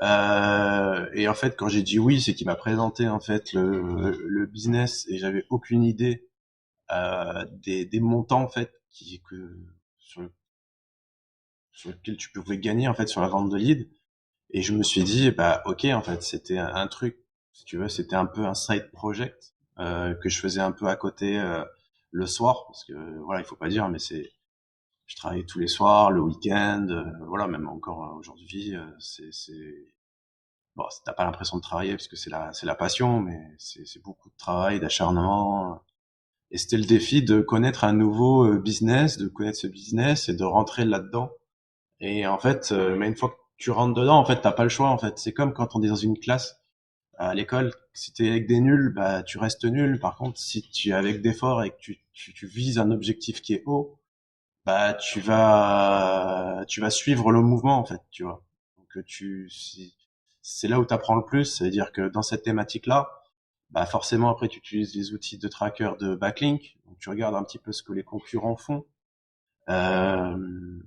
Et en fait, quand j'ai dit oui, c'est qu'il m'a présenté en fait le business et j'avais aucune idée des montants en fait sur, le- sur lequel tu pouvais gagner en fait sur la vente de leads. Et je me suis dit, bah ok, en fait, c'était un truc, si tu veux, c'était un peu un side project que je faisais un peu à côté le soir, parce que voilà, il faut pas dire, mais je travaillais tous les soirs, le week-end, voilà, même encore aujourd'hui, bon, t'as pas l'impression de travailler parce que c'est la passion, mais c'est beaucoup de travail, d'acharnement. Et c'était le défi de connaître un nouveau business, de connaître ce business et de rentrer là-dedans. Et en fait, mais une fois que tu rentres dedans, en fait, t'as pas le choix. En fait, c'est comme quand on est dans une classe à l'école. Si t'es avec des nuls, bah tu restes nul. Par contre, si tu es avec des forts et que tu vises un objectif qui est haut, bah tu vas suivre le mouvement en fait, tu vois. Donc c'est là où tu apprends le plus, c'est-à-dire que dans cette thématique-là, bah forcément après tu utilises les outils de tracker de backlink, donc tu regardes un petit peu ce que les concurrents font. Euh,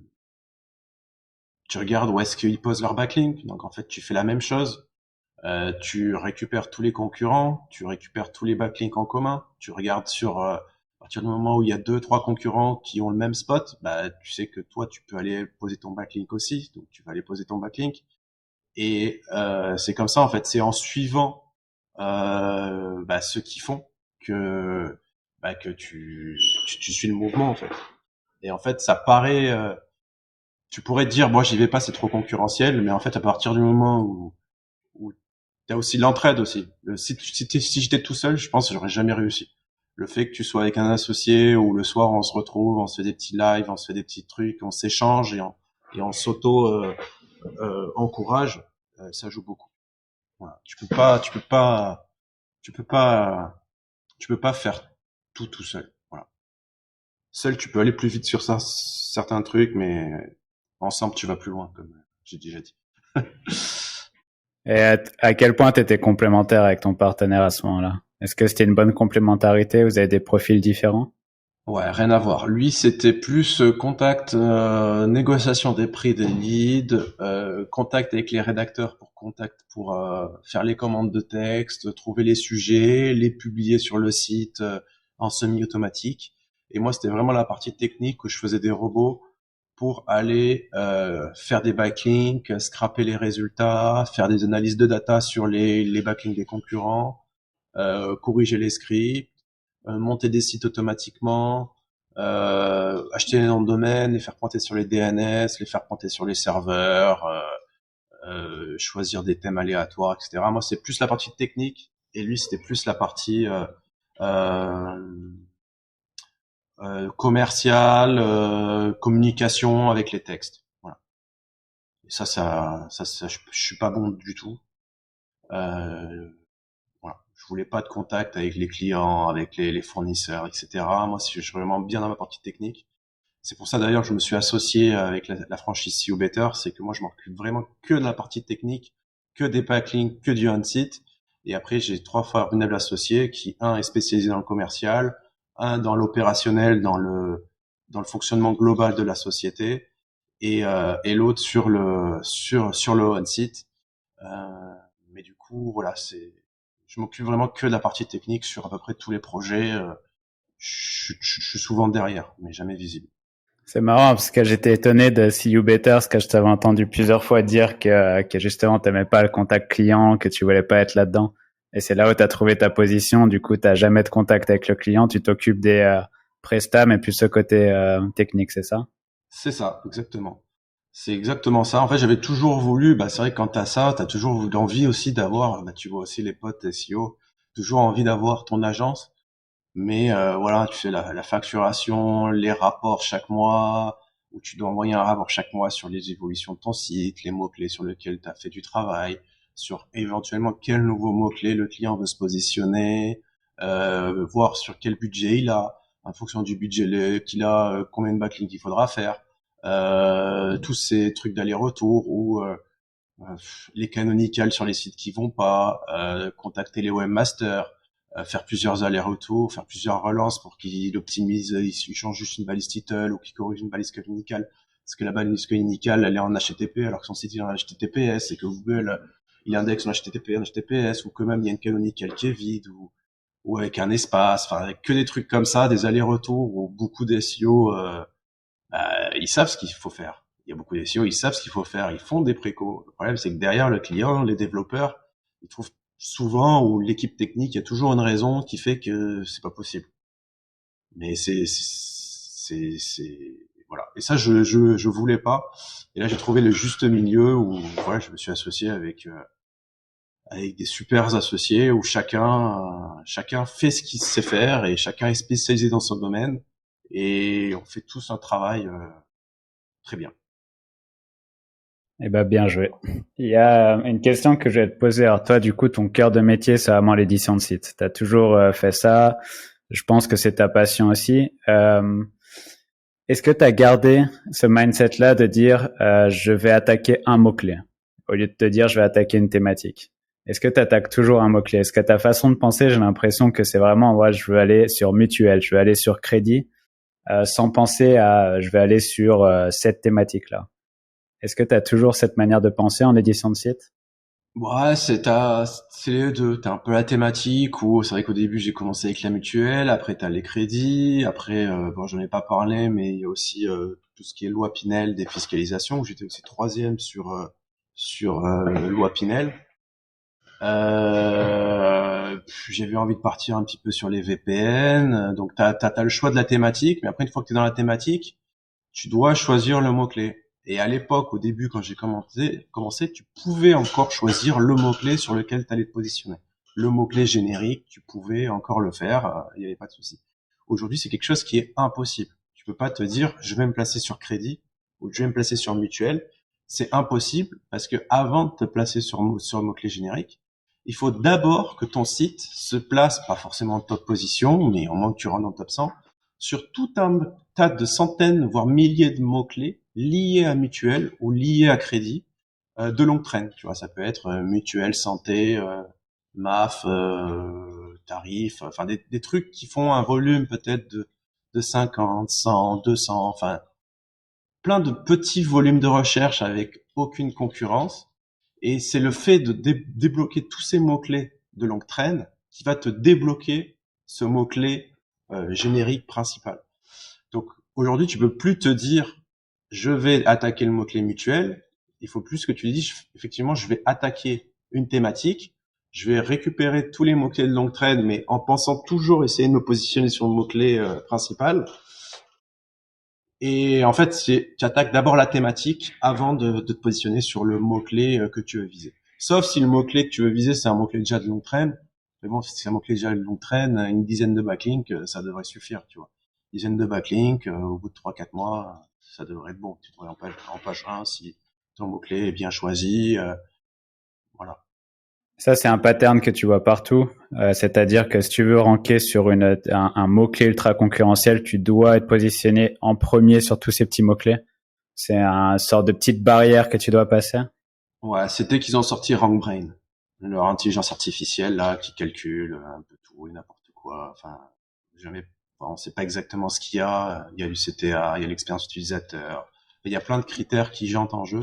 Tu regardes où est-ce qu'ils posent leur backlink. Donc en fait, tu fais la même chose. Tu récupères tous les concurrents, tu récupères tous les backlinks en commun. Tu regardes à partir du moment où il y a deux, trois concurrents qui ont le même spot, bah tu sais que toi tu peux aller poser ton backlink aussi. Donc tu vas aller poser ton backlink. Et c'est comme ça en fait. C'est en suivant ceux qui font que que tu suis le mouvement en fait. Et en fait, ça paraît tu pourrais te dire, moi, j'y vais pas, c'est trop concurrentiel, mais en fait, à partir du moment où t'as aussi l'entraide aussi. Si j'étais tout seul, je pense que j'aurais jamais réussi. Le fait que tu sois avec un associé ou le soir on se retrouve, on se fait des petits lives, on se fait des petits trucs, on s'échange et on s'auto encourage, ça joue beaucoup. Voilà. Tu peux pas, tu peux pas faire tout seul. Voilà. Seul, tu peux aller plus vite sur certains trucs, mais ensemble, tu vas plus loin, comme j'ai déjà dit. Et à quel point tu étais complémentaire avec ton partenaire à ce moment-là? Est-ce que c'était une bonne complémentarité? Vous avez des profils différents? Ouais, rien à voir. Lui, c'était plus contact, négociation des prix des leads, contact avec les rédacteurs pour faire les commandes de texte, trouver les sujets, les publier sur le site en semi-automatique. Et moi, c'était vraiment la partie technique où je faisais des robots pour aller faire des backlinks, scraper les résultats, faire des analyses de data sur les backlinks des concurrents, corriger les scripts, monter des sites automatiquement, acheter les noms de domaine, les faire pointer sur les DNS, les faire pointer sur les serveurs, choisir des thèmes aléatoires, etc. Moi, c'est plus la partie technique et lui, c'était plus la partie euh, commerciale, communication avec les textes. Voilà. Et je suis pas bon du tout. Euh, Voilà. Je voulais pas de contact avec les clients, avec les fournisseurs, etc. Moi, je suis vraiment bien dans ma partie technique. C'est pour ça d'ailleurs que je me suis associé avec la franchise See You Better, c'est que moi je m'occupe vraiment que de la partie technique, que des backlinks, que du on-site. Et après j'ai trois formidables associés qui, un est spécialisé dans le commercial, un dans l'opérationnel, dans le fonctionnement global de la société, et l'autre sur le on-site. Euh, mais du coup, voilà, je m'occupe vraiment que de la partie technique sur à peu près tous les projets. Je suis souvent derrière, mais jamais visible. C'est marrant parce que j'étais étonné de See You Better, parce que je t'avais entendu plusieurs fois dire que justement t'aimais pas le contact client, que tu voulais pas être là-dedans. Et c'est là où tu as trouvé ta position. Du coup, t'as jamais de contact avec le client, tu t'occupes des prestats, mais plus ce côté technique, c'est ça? C'est ça, exactement. C'est exactement ça. En fait, j'avais toujours voulu, bah, c'est vrai que quand t'as ça, t'as toujours envie aussi d'avoir, bah, tu vois aussi les potes SEO, toujours envie d'avoir ton agence. Mais voilà, tu fais la facturation, les rapports chaque mois, où tu dois envoyer un rapport chaque mois sur les évolutions de ton site, les mots-clés sur lesquels tu as fait du travail, sur éventuellement quel nouveau mot-clé le client veut se positionner, voir sur quel budget il a, en fonction du budget qu'il a, combien de backlinks il faudra faire, tous ces trucs d'aller-retour ou les canonicales sur les sites qui vont pas, contacter les webmasters, faire plusieurs allers-retours, faire plusieurs relances pour qu'il optimise, il change juste une balise title ou qu'il corrige une balise canonicale. Parce que la balise canonicale, elle est en HTTP alors que son site est en HTTPS et que Google, il indexe en HTTP, en HTTPS ou que même il y a une canonicale qui est vide ou avec un espace, enfin avec que des trucs comme ça, des allers-retours où beaucoup d'SEO ils savent ce qu'il faut faire. Il y a beaucoup d'SEO, ils savent ce qu'il faut faire, ils font des précos. Le problème, c'est que derrière le client, les développeurs, ils trouvent souvent, ou l'équipe technique, il y a toujours une raison qui fait que c'est pas possible. Mais voilà. Et ça, je voulais pas. Et là, j'ai trouvé le juste milieu où, voilà, je me suis associé avec des super associés où chacun fait ce qu'il sait faire et chacun est spécialisé dans son domaine et on fait tous un travail très bien. Eh ben, bien joué. Il y a une question que je vais te poser. Alors toi, du coup, ton cœur de métier, c'est vraiment l'édition de site. Tu as toujours fait ça. Je pense que c'est ta passion aussi. Est-ce que tu as gardé ce mindset-là de dire je vais attaquer un mot-clé au lieu de te dire je vais attaquer une thématique? Est-ce que tu attaques toujours un mot-clé? Est-ce que ta façon de penser, j'ai l'impression que c'est vraiment ouais, je veux aller sur mutuelle, je veux aller sur crédit, sans penser à je vais aller sur cette thématique-là. Est-ce que tu as toujours cette manière de penser en édition de site? Ouais, c'est les deux. T'as un peu la thématique où c'est vrai qu'au début j'ai commencé avec la mutuelle, après t'as les crédits, après bon j'en ai pas parlé, mais il y a aussi tout ce qui est loi Pinel, défiscalisation, où j'étais aussi troisième sur loi Pinel. J'avais envie de partir un petit peu sur les VPN, donc t'as le choix de la thématique, mais après une fois que t'es dans la thématique, tu dois choisir le mot-clé. Et à l'époque, au début, quand j'ai commencé, tu pouvais encore choisir le mot-clé sur lequel tu allais te positionner. Le mot-clé générique, tu pouvais encore le faire, il n'y avait pas de souci. Aujourd'hui, c'est quelque chose qui est impossible. Tu peux pas te dire, je vais me placer sur crédit ou je vais me placer sur mutuelle. C'est impossible parce que avant de te placer sur le mot-clé générique, il faut d'abord que ton site se place, pas forcément en top position, mais au moins que tu rentres dans le top 100, sur tout un tas de centaines, voire milliers de mots-clés liés à mutuelle ou liés à crédit de longue traîne. Tu vois, ça peut être mutuelle, santé, MAF, tarif, enfin des trucs qui font un volume peut-être de 50, 100, 200, enfin plein de petits volumes de recherche avec aucune concurrence. Et c'est le fait de débloquer tous ces mots-clés de longue traîne qui va te débloquer ce mot-clé générique principal. Donc aujourd'hui, tu peux plus te dire je vais attaquer le mot-clé mutuel. Il faut plus que tu dises effectivement je vais attaquer une thématique. Je vais récupérer tous les mots-clés de longue traîne, mais en pensant toujours essayer de me positionner sur le mot-clé principal. Et en fait, tu attaques d'abord la thématique avant de te positionner sur le mot-clé que tu veux viser. Sauf si le mot-clé que tu veux viser, c'est un mot-clé déjà de longue traîne. Mais bon, si c'est un mot-clé déjà de longue traîne, une dizaine de backlinks, ça devrait suffire, tu vois. Une dizaine de backlinks, au bout de 3-4 mois, ça devrait être bon. Tu devrais en page 1 si ton mot-clé est bien choisi. Voilà. Ça, c'est un pattern que tu vois partout. C'est-à-dire que si tu veux ranker sur un mot-clé ultra concurrentiel, tu dois être positionné en premier sur tous ces petits mots-clés. C'est une sorte de petite barrière que tu dois passer. Ouais, c'était qu'ils ont sorti RankBrain, leur intelligence artificielle là qui calcule un peu tout et n'importe quoi. Enfin, jamais, on sait pas exactement ce qu'il y a. Il y a du CTA, il y a l'expérience utilisateur, il y a plein de critères qui entrent en jeu.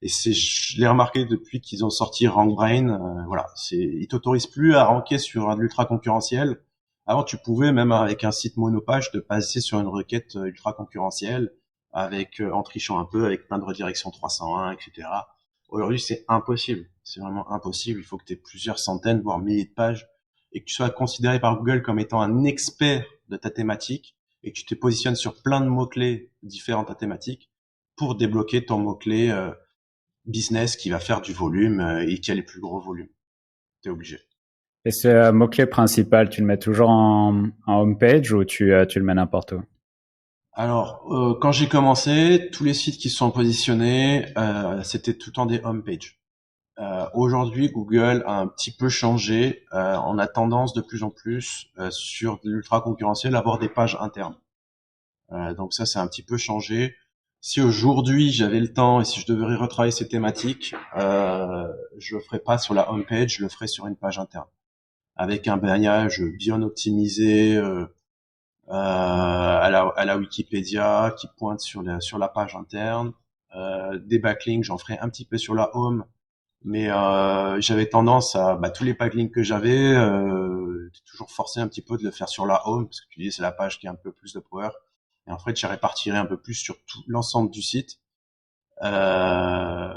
Et je l'ai remarqué depuis qu'ils ont sorti RankBrain. Voilà, ils t'autorisent plus à ranker sur de l'ultra concurrentiel. Avant, tu pouvais même avec un site monopage te passer sur une requête ultra concurrentielle avec en trichant un peu avec plein de redirections 301, etc. Aujourd'hui, c'est impossible. C'est vraiment impossible. Il faut que tu aies plusieurs centaines, voire milliers de pages et que tu sois considéré par Google comme étant un expert de ta thématique et que tu te positionnes sur plein de mots-clés différents de ta thématique pour débloquer ton mot-clé business qui va faire du volume et qui a les plus gros volumes. T'es obligé. Et ce mot-clé principal, tu le mets toujours en homepage ou tu le mets n'importe où? Alors, quand j'ai commencé, tous les sites qui se sont positionnés, c'était tout en des homepages. Aujourd'hui, Google a un petit peu changé. On a tendance de plus en plus sur l'ultra concurrentiel à avoir des pages internes. Donc ça, c'est un petit peu changé. Si aujourd'hui j'avais le temps et si je devais retravailler ces thématiques, je le ferais pas sur la homepage, je le ferais sur une page interne, avec un bagnage bien optimisé à la Wikipédia qui pointe sur la page interne, des backlinks, j'en ferai un petit peu sur la home Mais j'avais tendance à tous les backlinks que j'avais, toujours forcé un petit peu de le faire sur la home parce que tu dis c'est la page qui a un peu plus de power. Et en fait, j'ai répartirai un peu plus sur tout l'ensemble du site. Euh,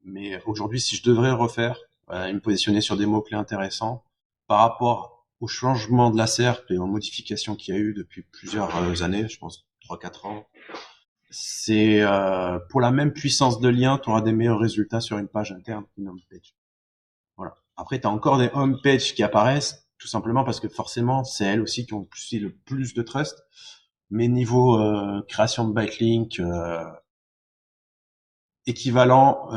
mais aujourd'hui, si je devrais refaire, et me positionner sur des mots-clés intéressants par rapport au changement de la SERP et aux modifications qu'il y a eu depuis plusieurs années, je pense 3-4 ans, c'est pour la même puissance de lien, tu auras des meilleurs résultats sur une page interne qu'une home page. Voilà. Après, tu as encore des home pages qui apparaissent, tout simplement parce que forcément, c'est elles aussi qui ont le plus de trust. Mais niveau création de backlink équivalent,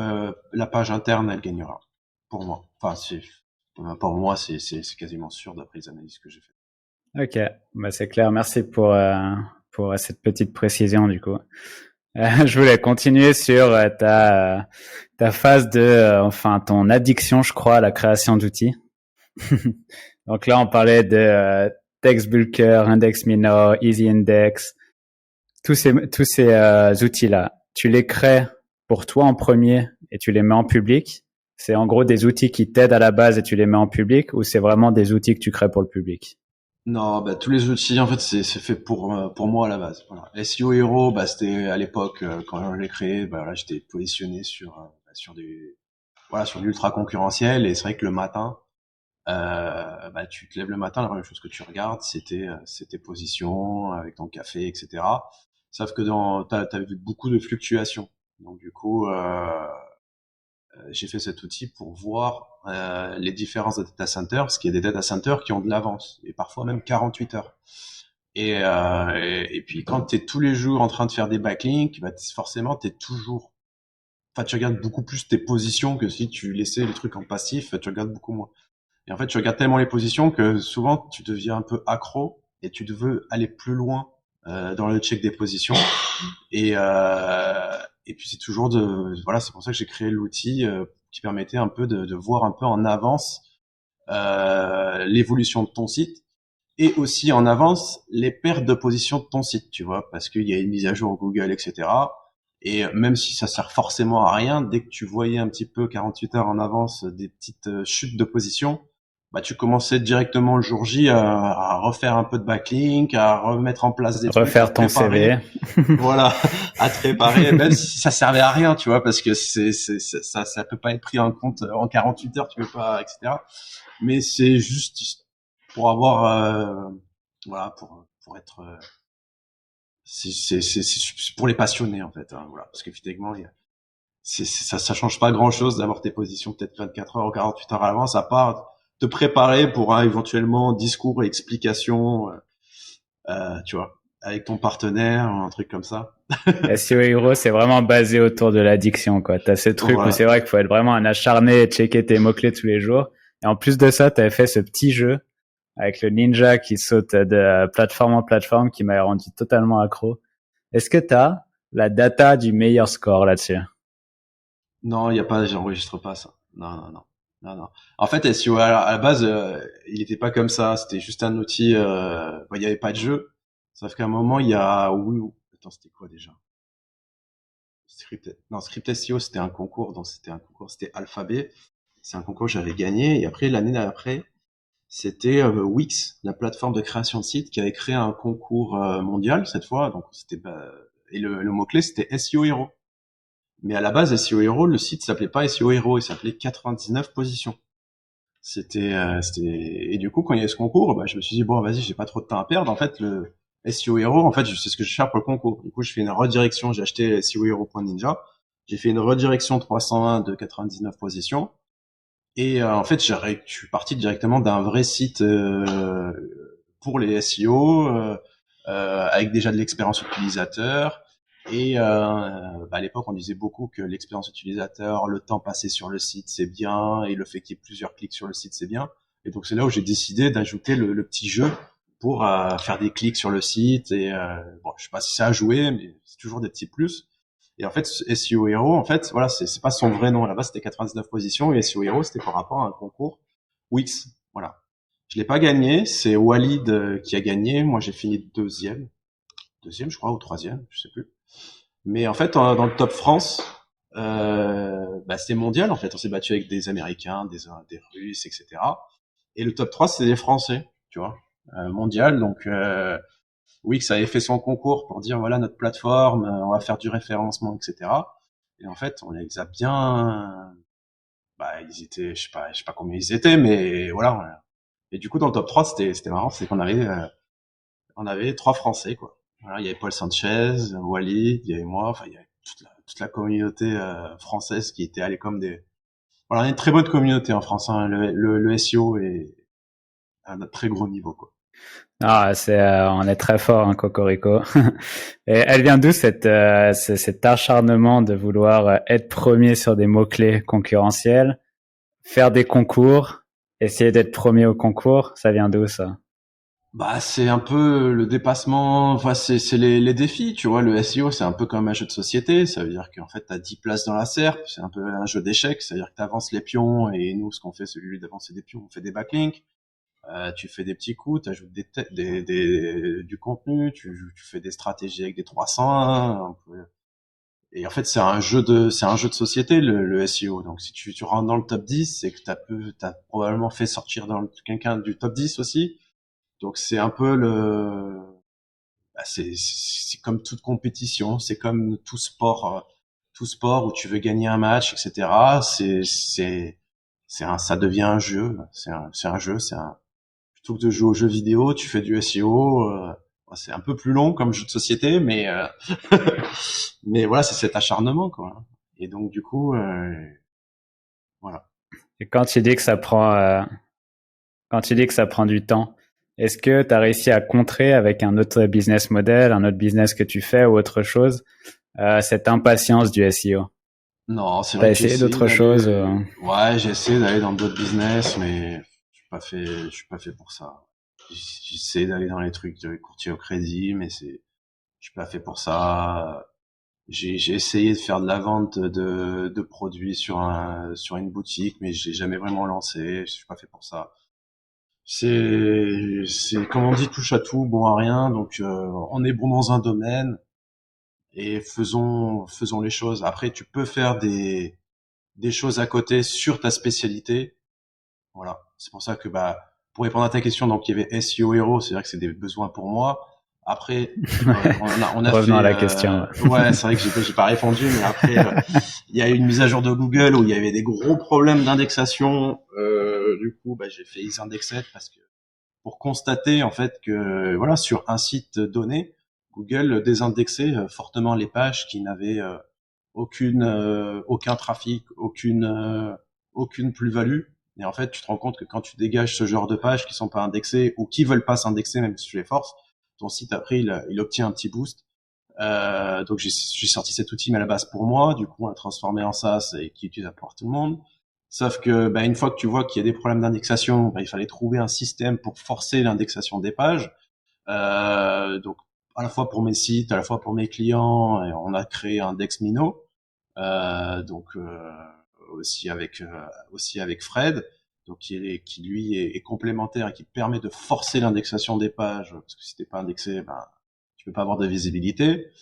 la page interne, elle gagnera. Pour moi. Enfin, pour moi, c'est quasiment sûr d'après les analyses que j'ai faites. Ok, bah c'est clair. Merci pour cette petite précision du coup. Je voulais continuer sur ta phase de enfin ton addiction, je crois, à la création d'outils. Donc là, on parlait de TextBulker, IndexMinor, EasyIndex, tous ces outils-là. Tu les crées pour toi en premier et tu les mets en public. C'est en gros des outils qui t'aident à la base et tu les mets en public, ou c'est vraiment des outils que tu crées pour le public? Non, tous les outils, en fait, c'est fait pour moi à la base. Voilà. SEO Hero, c'était à l'époque quand je l'ai créé, voilà, j'étais positionné sur des voilà sur l'ultra concurrentiel et c'est vrai que le matin, tu te lèves le matin, la première chose que tu regardes, c'était position avec ton café, etc. Sauf que t'as vu beaucoup de fluctuations. Donc du coup, j'ai fait cet outil pour voir les différences de data centers, parce qu'il y a des data centers qui ont de l'avance, et parfois même 48 heures. Et puis quand tu es tous les jours en train de faire des backlinks, forcément tu es toujours... Enfin, tu regardes beaucoup plus tes positions que si tu laissais les trucs en passif, tu regardes beaucoup moins. Et en fait, tu regardes tellement les positions que souvent tu deviens un peu accro et tu veux aller plus loin dans le check des positions. Et, et puis c'est toujours voilà, c'est pour ça que j'ai créé l'outil qui permettait un peu de voir un peu en avance l'évolution de ton site et aussi en avance les pertes de position de ton site, tu vois, parce qu'il y a une mise à jour Google, etc. Et même si ça sert forcément à rien, dès que tu voyais un petit peu 48 heures en avance des petites chutes de position, tu commençais directement le jour J à refaire un peu de backlink, à remettre en place des trucs, à Refaire te ton préparer, CV. voilà, à te préparer, même si ça servait à rien, tu vois, parce que ça peut pas être pris en compte en 48 heures, tu peux pas, etc. Mais c'est juste pour avoir, voilà, pour être, c'est pour les passionnés en fait, hein, voilà, parce que finalement, ça change pas grand chose d'avoir tes positions peut-être 24 heures ou 48 heures à l'avance, à part te préparer pour éventuellement discours et explication, tu vois, avec ton partenaire, un truc comme ça. SEO Hero, c'est vraiment basé autour de l'addiction, quoi. T'as ce truc où c'est Voilà. vrai qu'il faut être vraiment un acharné et checker tes mots-clés tous les jours. Et en plus de ça, t'avais fait ce petit jeu avec le ninja qui saute de plateforme en plateforme qui m'a rendu totalement accro. Est-ce que t'as la data du meilleur score là-dessus? Non, il y a pas, j'enregistre pas ça. Non, non, non, non, non. En fait, SEO à la base, il était pas comme ça. C'était juste un outil. Il y avait pas de jeu. Sauf qu'à un moment, il y a, oui, attends, c'était quoi déjà? Non, Script SEO, c'était un concours. Donc c'était Alphabet. C'est un concours que j'avais gagné. Et après, l'année d'après, c'était Wix, la plateforme de création de sites, qui avait créé un concours mondial cette fois. Donc et le mot clé, c'était SEO Hero. Mais à la base, SEO Hero, le site s'appelait pas SEO Hero, il s'appelait 99 positions. Et du coup, quand il y a eu ce concours, je me suis dit, bon, vas-y, j'ai pas trop de temps à perdre. En fait, le SEO Hero, en fait, je sais ce que je vais faire pour le concours. Du coup, je fais une redirection, j'ai acheté SEOhero.ninja. J'ai fait une redirection 301 de 99 positions. Et en fait, je suis parti directement d'un vrai site pour les SEO, avec déjà de l'expérience utilisateur. Et à l'époque, on disait beaucoup que l'expérience utilisateur, le temps passé sur le site, c'est bien, et le fait qu'il y ait plusieurs clics sur le site, c'est bien. Et donc c'est là où j'ai décidé d'ajouter le petit jeu pour faire des clics sur le site. Et bon, je sais pas si ça a joué, mais c'est toujours des petits plus. Et en fait, SEO Hero, en fait, voilà, c'est pas son vrai nom. Là-bas, c'était 99 positions, et SEO Hero, c'était par rapport à un concours Wix. Voilà. Je l'ai pas gagné, c'est Walid qui a gagné. Moi, j'ai fini deuxième, je crois, ou troisième, je sais plus. Mais en fait, dans le top France, Bah, c'était mondial en fait. On s'est battu avec des Américains, des Russes, etc. Et le top 3 c'était des Français, tu vois, mondial. Donc Wix avait fait son concours pour dire voilà notre plateforme, on va faire du référencement, etc. Et en fait, on les a bien, bah ils étaient, je sais pas combien ils étaient, mais voilà. Et du coup dans le top 3 c'était marrant, c'est qu'on avait on avait 3 Français quoi. Voilà, il y avait Paul Sanchez, Walid, il y avait moi, enfin il y avait toute la communauté française qui était allée comme des. Voilà, on a une très bonne communauté en France. Hein. Le SEO est à un très gros niveau quoi. Ah, on est très fort, hein, Cocorico. Et elle vient d'où cet acharnement de vouloir être premier sur des mots-clés concurrentiels, faire des concours, essayer d'être premier au concours? Ça vient d'où, ça? Bah, c'est un peu le dépassement, enfin, c'est les défis, tu vois. Le SEO, c'est un peu comme un jeu de société. Ça veut dire qu'en fait, t'as 10 places dans la SERP. C'est un peu un jeu d'échecs. C'est-à-dire que t'avances les pions et nous, ce qu'on fait, c'est celui d'avancer des pions. On fait des backlinks. Tu fais des petits coups, t'ajoutes du contenu, tu fais des stratégies avec des 301. Et en fait, c'est un jeu de société, le SEO. Donc, si tu rentres dans le top 10, c'est que t'as probablement fait sortir quelqu'un du top 10 aussi. Donc c'est un peu bah, c'est comme toute compétition, c'est comme tout sport où tu veux gagner un match, etc. Ça devient un jeu, c'est un jeu, plutôt que de jouer aux jeux vidéo, tu fais du SEO. C'est un peu plus long comme jeu de société, mais mais voilà, c'est cet acharnement quoi. Et donc du coup, voilà. Et quand tu dis que ça prend du temps, est-ce que tu as réussi à contrer avec un autre business model, un autre business que tu fais ou autre chose, cette impatience du SEO? Non, c'est T'as vrai que essayé d'autres choses? ouais, j'ai essayé d'aller dans d'autres business, mais je suis pas fait pour ça. J'essaie d'aller dans les trucs de courtier au crédit, mais je suis pas fait pour ça. J'ai essayé de faire de la vente de produits sur une boutique, mais j'ai jamais vraiment lancé. Je suis pas fait pour ça. C'est, comme on dit, touche à tout, bon à rien. Donc, on est bon dans un domaine et faisons les choses. Après, tu peux faire des choses à côté sur ta spécialité. Voilà. C'est pour ça que, bah, pour répondre à ta question, donc, il y avait SEO Hero, c'est-à-dire que c'est des besoins pour moi. Après, on a Revenons à fait, la question. ouais, c'est vrai que j'ai pas répondu, mais après, il y a eu une mise à jour de Google où il y avait des gros problèmes d'indexation. Du coup, bah, j'ai fait isindexed parce que, pour constater, en fait, que, voilà, sur un site donné, Google désindexait fortement les pages qui n'avaient aucun trafic, aucune plus-value. Et en fait, tu te rends compte que quand tu dégages ce genre de pages qui sont pas indexées ou qui veulent pas s'indexer, même si tu les forces, ton site après il obtient un petit boost. Donc j'ai sorti cet outil mais à la base pour moi, du coup on l'a transformé en SaaS et qui est utilisable pour tout le monde. Sauf que bah, une fois que tu vois qu'il y a des problèmes d'indexation, bah, il fallait trouver un système pour forcer l'indexation des pages. Donc à la fois pour mes sites, à la fois pour mes clients, et on a créé un Dexmino. Donc aussi avec Fred, donc qui lui est complémentaire et qui permet de forcer l'indexation des pages parce que si t'es pas indexé, ben tu peux pas avoir de visibilité.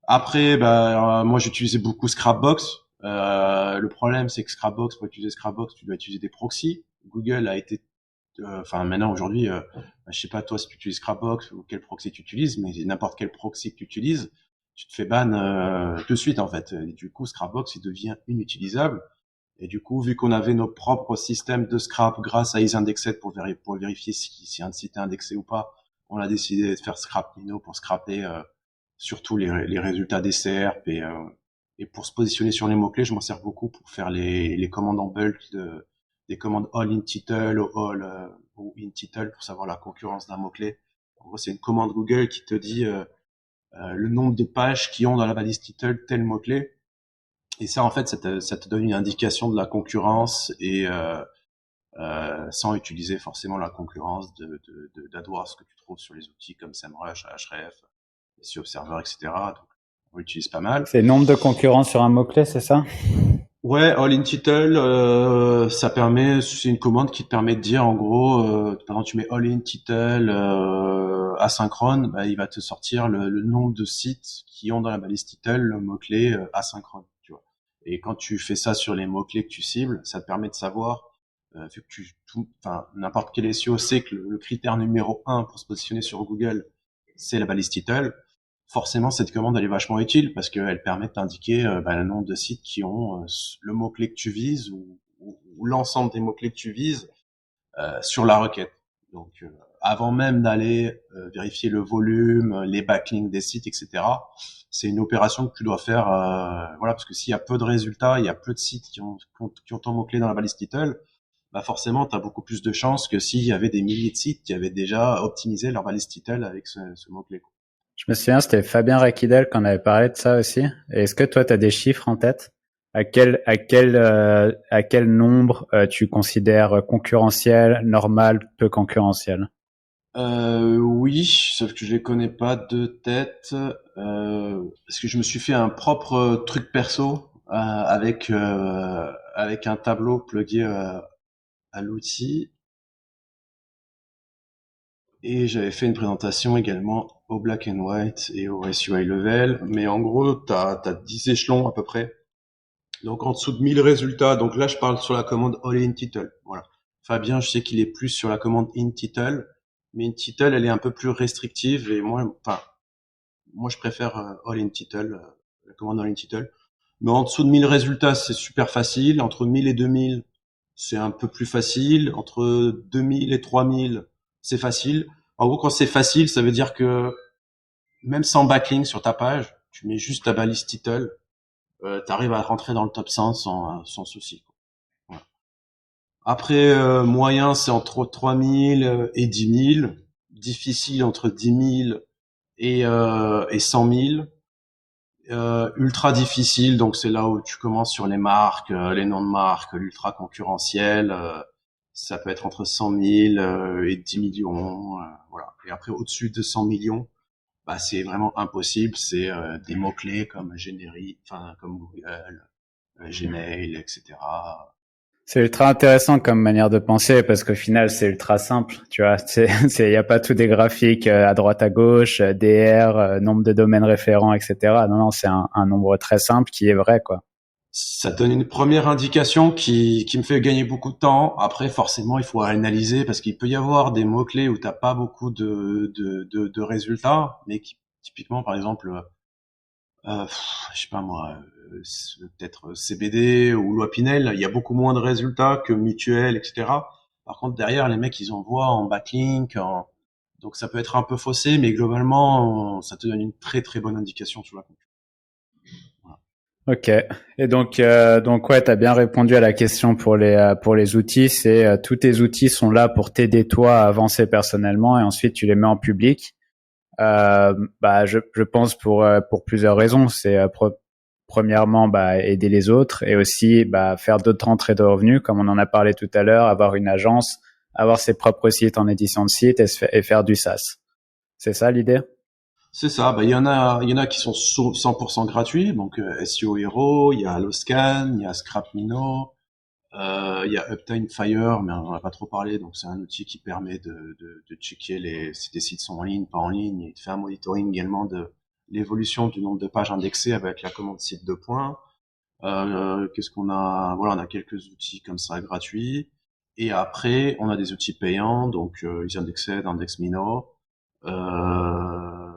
Après, moi j'utilisais beaucoup Scrapbox. Le problème c'est que Scrapbox, pour utiliser Scrapbox, tu dois utiliser des proxys. Google a été, enfin maintenant aujourd'hui, je sais pas toi si tu utilises Scrapbox ou quel proxy tu utilises, mais n'importe quel proxy que tu utilises, tu te fais ban de suite en fait. Et du coup, Scrapbox il devient inutilisable. Et du coup, vu qu'on avait nos propres systèmes de scrap grâce à isindexed pour vérifier si un site est indexé ou pas, on a décidé de faire Scrapmino pour scraper surtout les résultats des SERP et pour se positionner sur les mots-clés, je m'en sers beaucoup pour faire les commandes en bulk, des commandes all in title ou in title pour savoir la concurrence d'un mot-clé. En gros, c'est une commande Google qui te dit le nombre de pages qui ont dans la balise title tel mot-clé. Et ça, en fait, ça te donne une indication de la concurrence et sans utiliser forcément la concurrence d'AdWords que tu trouves sur les outils comme SEMrush, Ahref, SEO Observer, etc. Donc, on l'utilise pas mal. C'est nombre de concurrents sur un mot-clé, c'est ça? Ouais, All in Title, c'est une commande qui te permet de dire en gros, par exemple tu mets All in Title asynchrone, bah, il va te sortir le nombre de sites qui ont dans la balise title le mot-clé asynchrone, tu vois. Et quand tu fais ça sur les mots-clés que tu cibles, ça te permet de savoir, vu que enfin, n'importe quel SEO sait que le critère numéro un pour se positionner sur Google, c'est la balise title. Forcément, cette commande, elle est vachement utile parce qu'elle permet de t'indiquer le nombre de sites qui ont le mot-clé que tu vises ou l'ensemble des mots-clés que tu vises sur la requête. Donc, avant même d'aller vérifier le volume, les backlinks des sites, etc., c'est une opération que tu dois faire, voilà, parce que s'il y a peu de résultats, il y a peu de sites qui ont ton mot-clé dans la balise title, bah forcément, tu as beaucoup plus de chances que s'il y avait des milliers de sites qui avaient déjà optimisé leur balise title avec ce mot-clé. Je me souviens, c'était Fabien Rakidel qu'on avait parlé de ça aussi. Et est-ce que toi, tu as des chiffres en tête? À quel nombre tu considères concurrentiel, normal, peu concurrentiel? Oui, sauf que je les connais pas de tête, parce que je me suis fait un propre truc perso avec un tableau plugué à l'outil et j'avais fait une présentation également au Black and White et au SUI Level, mais en gros t'as 10 échelons à peu près. Donc en dessous de 1000 résultats, donc là je parle sur la commande All in Title. Voilà. Fabien, je sais qu'il est plus sur la commande In Title, mais In Title elle est un peu plus restrictive et moi je préfère All in Title, la commande All in Title. Mais en dessous de 1000 résultats, c'est super facile. Entre 1000 et 2000, c'est un peu plus facile. Entre 2000 et 3000, c'est facile. En gros, quand c'est facile, ça veut dire que même sans backlink sur ta page, tu mets juste ta balise title, tu arrives à rentrer dans le top 100 sans souci. Voilà. Après, moyen, c'est entre 3000 et 10 000. Difficile entre 10 000 et 100 000. Ultra difficile, donc c'est là où tu commences sur les marques, les noms de marques, l'ultra concurrentiel. Ça peut être entre 100 000 et 10 millions, voilà. Et après, au-dessus de 100 millions, bah c'est vraiment impossible. C'est des mots clés comme générique, enfin comme Google, Gmail, etc. C'est ultra intéressant comme manière de penser parce qu'au final, c'est ultra simple. Tu vois, y a pas tout des graphiques à droite à gauche, DR, nombre de domaines référents, etc. Non, non, c'est un nombre très simple qui est vrai, quoi. Ça donne une première indication qui me fait gagner beaucoup de temps. Après, forcément, il faut analyser parce qu'il peut y avoir des mots-clés où t'as pas beaucoup de résultats, mais typiquement, par exemple, je sais pas moi, peut-être CBD ou loi Pinel, il y a beaucoup moins de résultats que Mutuel, etc. Par contre, derrière, les mecs, ils envoient en backlink, donc ça peut être un peu faussé, mais globalement, ça te donne une très très bonne indication sur la concurrence. Voilà. Ok. Et donc ouais, t'as bien répondu à la question pour les outils. C'est tous tes outils sont là pour t'aider toi à avancer personnellement et ensuite tu les mets en public. Je pense pour plusieurs raisons. C'est premièrement aider les autres et aussi faire d'autres entrées de revenus, comme on en a parlé tout à l'heure, avoir une agence, avoir ses propres sites en édition de site et faire du SaaS. C'est ça l'idée? C'est ça. Il y en a qui sont 100% gratuits. Donc SEO Hero, il y a Alloscan, il y a Scrapmino, il y a Uptime Fire, mais on en a pas trop parlé. Donc c'est un outil qui permet de checker si tes sites sont en ligne, pas en ligne, et de faire un monitoring également de l'évolution du nombre de pages indexées avec la commande site de points. Qu'est-ce qu'on a? Voilà, on a quelques outils comme ça gratuits. Et après, on a des outils payants, donc EasyIndexed, IndexMino. Euh,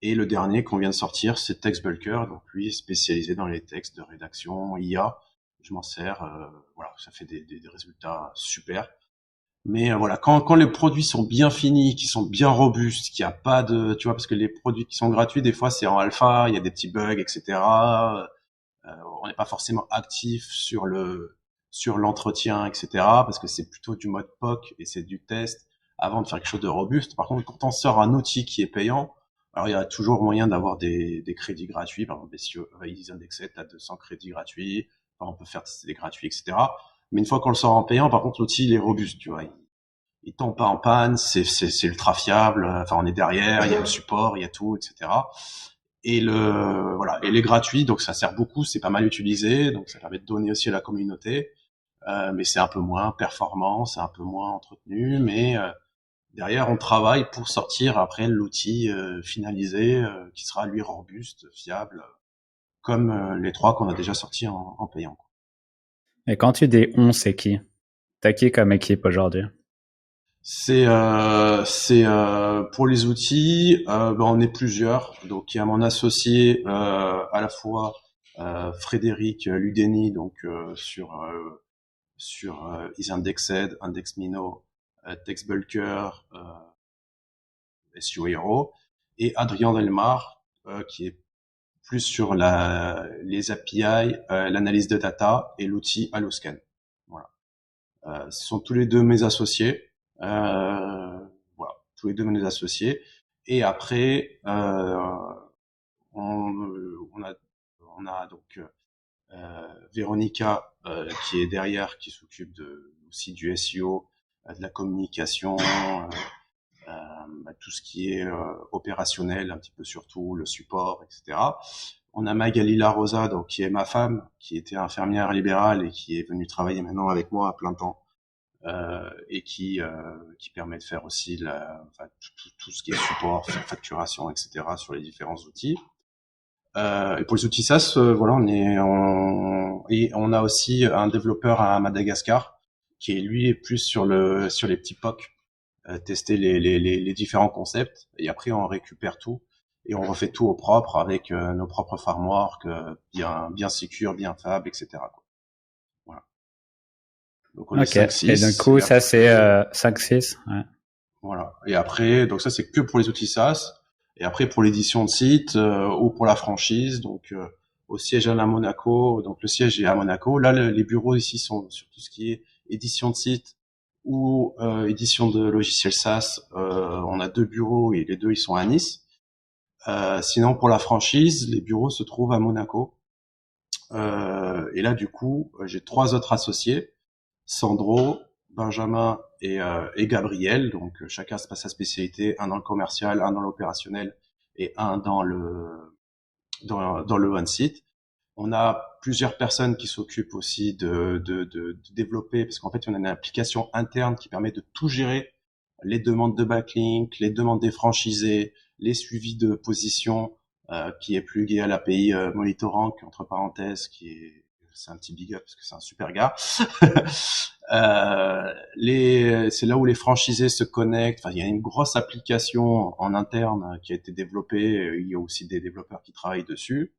et le dernier qu'on vient de sortir, c'est TextBulker, donc lui spécialisé dans les textes de rédaction IA. Je m'en sers, voilà, ça fait des résultats super. Mais voilà, quand les produits sont bien finis, qui sont bien robustes, qu'il n'y a pas de, tu vois, parce que les produits qui sont gratuits, des fois c'est en alpha, il y a des petits bugs, etc. On n'est pas forcément actif sur l'entretien, etc. Parce que c'est plutôt du mode POC et c'est du test avant de faire quelque chose de robuste. Par contre, quand on sort un outil qui est payant, alors il y a toujours moyen d'avoir des crédits gratuits. Par exemple, si Easy Indexed, t'as 200 crédits gratuits. Enfin, on peut faire des gratuits, etc. Mais une fois qu'on le sort en payant, par contre, l'outil il est robuste, tu vois. Il tombe pas en panne, c'est ultra fiable. Enfin, on est derrière, il y a le support, il y a tout, etc. Et voilà, et les gratuits, donc ça sert beaucoup, c'est pas mal utilisé, donc ça permet de donner aussi à la communauté, mais c'est un peu moins performant, c'est un peu moins entretenu, mais derrière on travaille pour sortir après l'outil finalisé qui sera lui robuste, fiable, comme les 3 qu'on a déjà sortis en payant. Et quand tu dis on, c'est qui? T'as qui comme équipe aujourd'hui? C'est pour les outils, on est plusieurs. Donc il y a mon associé à la fois Frédéric Ludeni, donc sur IsIndexed, IndexMino, TextBulker, SEO Hero, et Adrien Delmar qui est plus sur les API, l'analyse de data et l'outil Alloscan. Voilà. Ce sont tous les deux mes associés. Voilà, tous les deux mes associés. Et après, on a donc Véronica qui est derrière, qui s'occupe aussi du SEO, de la communication, tout ce qui est opérationnel, un petit peu surtout le support, etc. On a Magali La Rosa, donc qui est ma femme, qui était infirmière libérale et qui est venue travailler maintenant avec moi à plein temps. Et qui permet de faire aussi tout ce qui est support, facturation, etc. sur les différents outils. Et pour les outils SaaS, voilà, et on a aussi un développeur à Madagascar qui est lui plus sur les petits POC, tester les différents concepts et après on récupère tout et on refait tout au propre avec nos propres frameworks bien secure, bien fab, etc. Voilà. Donc on est Ok. Et du 5-6 coup, et ça c'est après 5-6. Ouais. voilà. Et après, donc ça c'est que pour les outils SaaS. Et après pour l'édition de site ou pour la franchise, donc au siège à Monaco. Donc le siège est à Monaco. Là, les bureaux ici sont sur tout ce qui est édition de site ou édition de logiciels SaaS. On a 2 bureaux et les 2 ils sont à Nice. Sinon pour la franchise, les bureaux se trouvent à Monaco. Et là du coup, j'ai 3 autres associés. Sandro, Benjamin et Gabriel. Donc chacun se passe sa spécialité, un dans le commercial, un dans l'opérationnel et un dans le on-site. On a plusieurs personnes qui s'occupent aussi de développer, parce qu'en fait, on a une application interne qui permet de tout gérer, les demandes de backlink, les demandes des franchisés, les suivis de position, qui est plugué à l'API Monitorank, entre parenthèses, c'est un petit big up parce que c'est un super gars. C'est là où les franchisés se connectent. Enfin, il y a une grosse application en interne qui a été développée. Il y a aussi des développeurs qui travaillent dessus.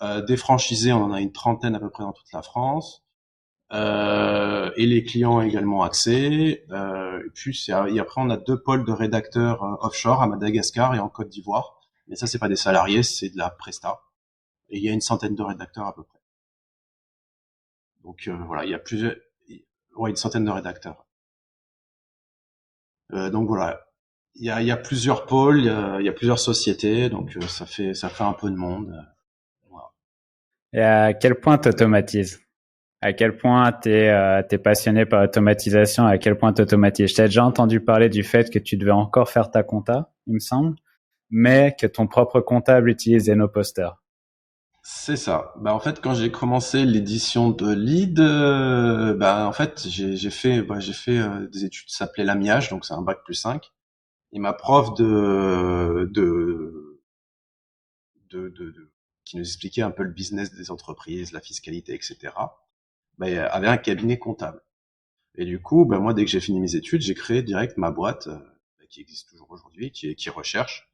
Des franchisés, on en a une trentaine à peu près dans toute la France. Et les clients ont également accès. Et puis et après, on a 2 pôles de rédacteurs offshore à Madagascar et en Côte d'Ivoire. Mais ça, c'est pas des salariés, c'est de la presta. Et il y a une centaine de rédacteurs à peu près. Donc voilà, il y a une centaine de rédacteurs. Donc voilà, il y a plusieurs pôles, il y a plusieurs sociétés, donc ça fait un peu de monde. Voilà. Et à quel point t'automatises? À quel point t'es passionné par l'automatisation? À quel point t'automatises? J'ai déjà entendu parler du fait que tu devais encore faire ta compta, il me semble, mais que ton propre comptable utilise Zenoposter. C'est ça. Bah en fait, quand j'ai commencé l'édition de Lead, en fait j'ai fait des études qui s'appelaient l'amiage, donc c'est un bac+5. Et ma prof qui nous expliquait un peu le business des entreprises, la fiscalité, etc. Avait un cabinet comptable. Et du coup, moi dès que j'ai fini mes études, j'ai créé direct ma boîte qui existe toujours aujourd'hui, qui recherche.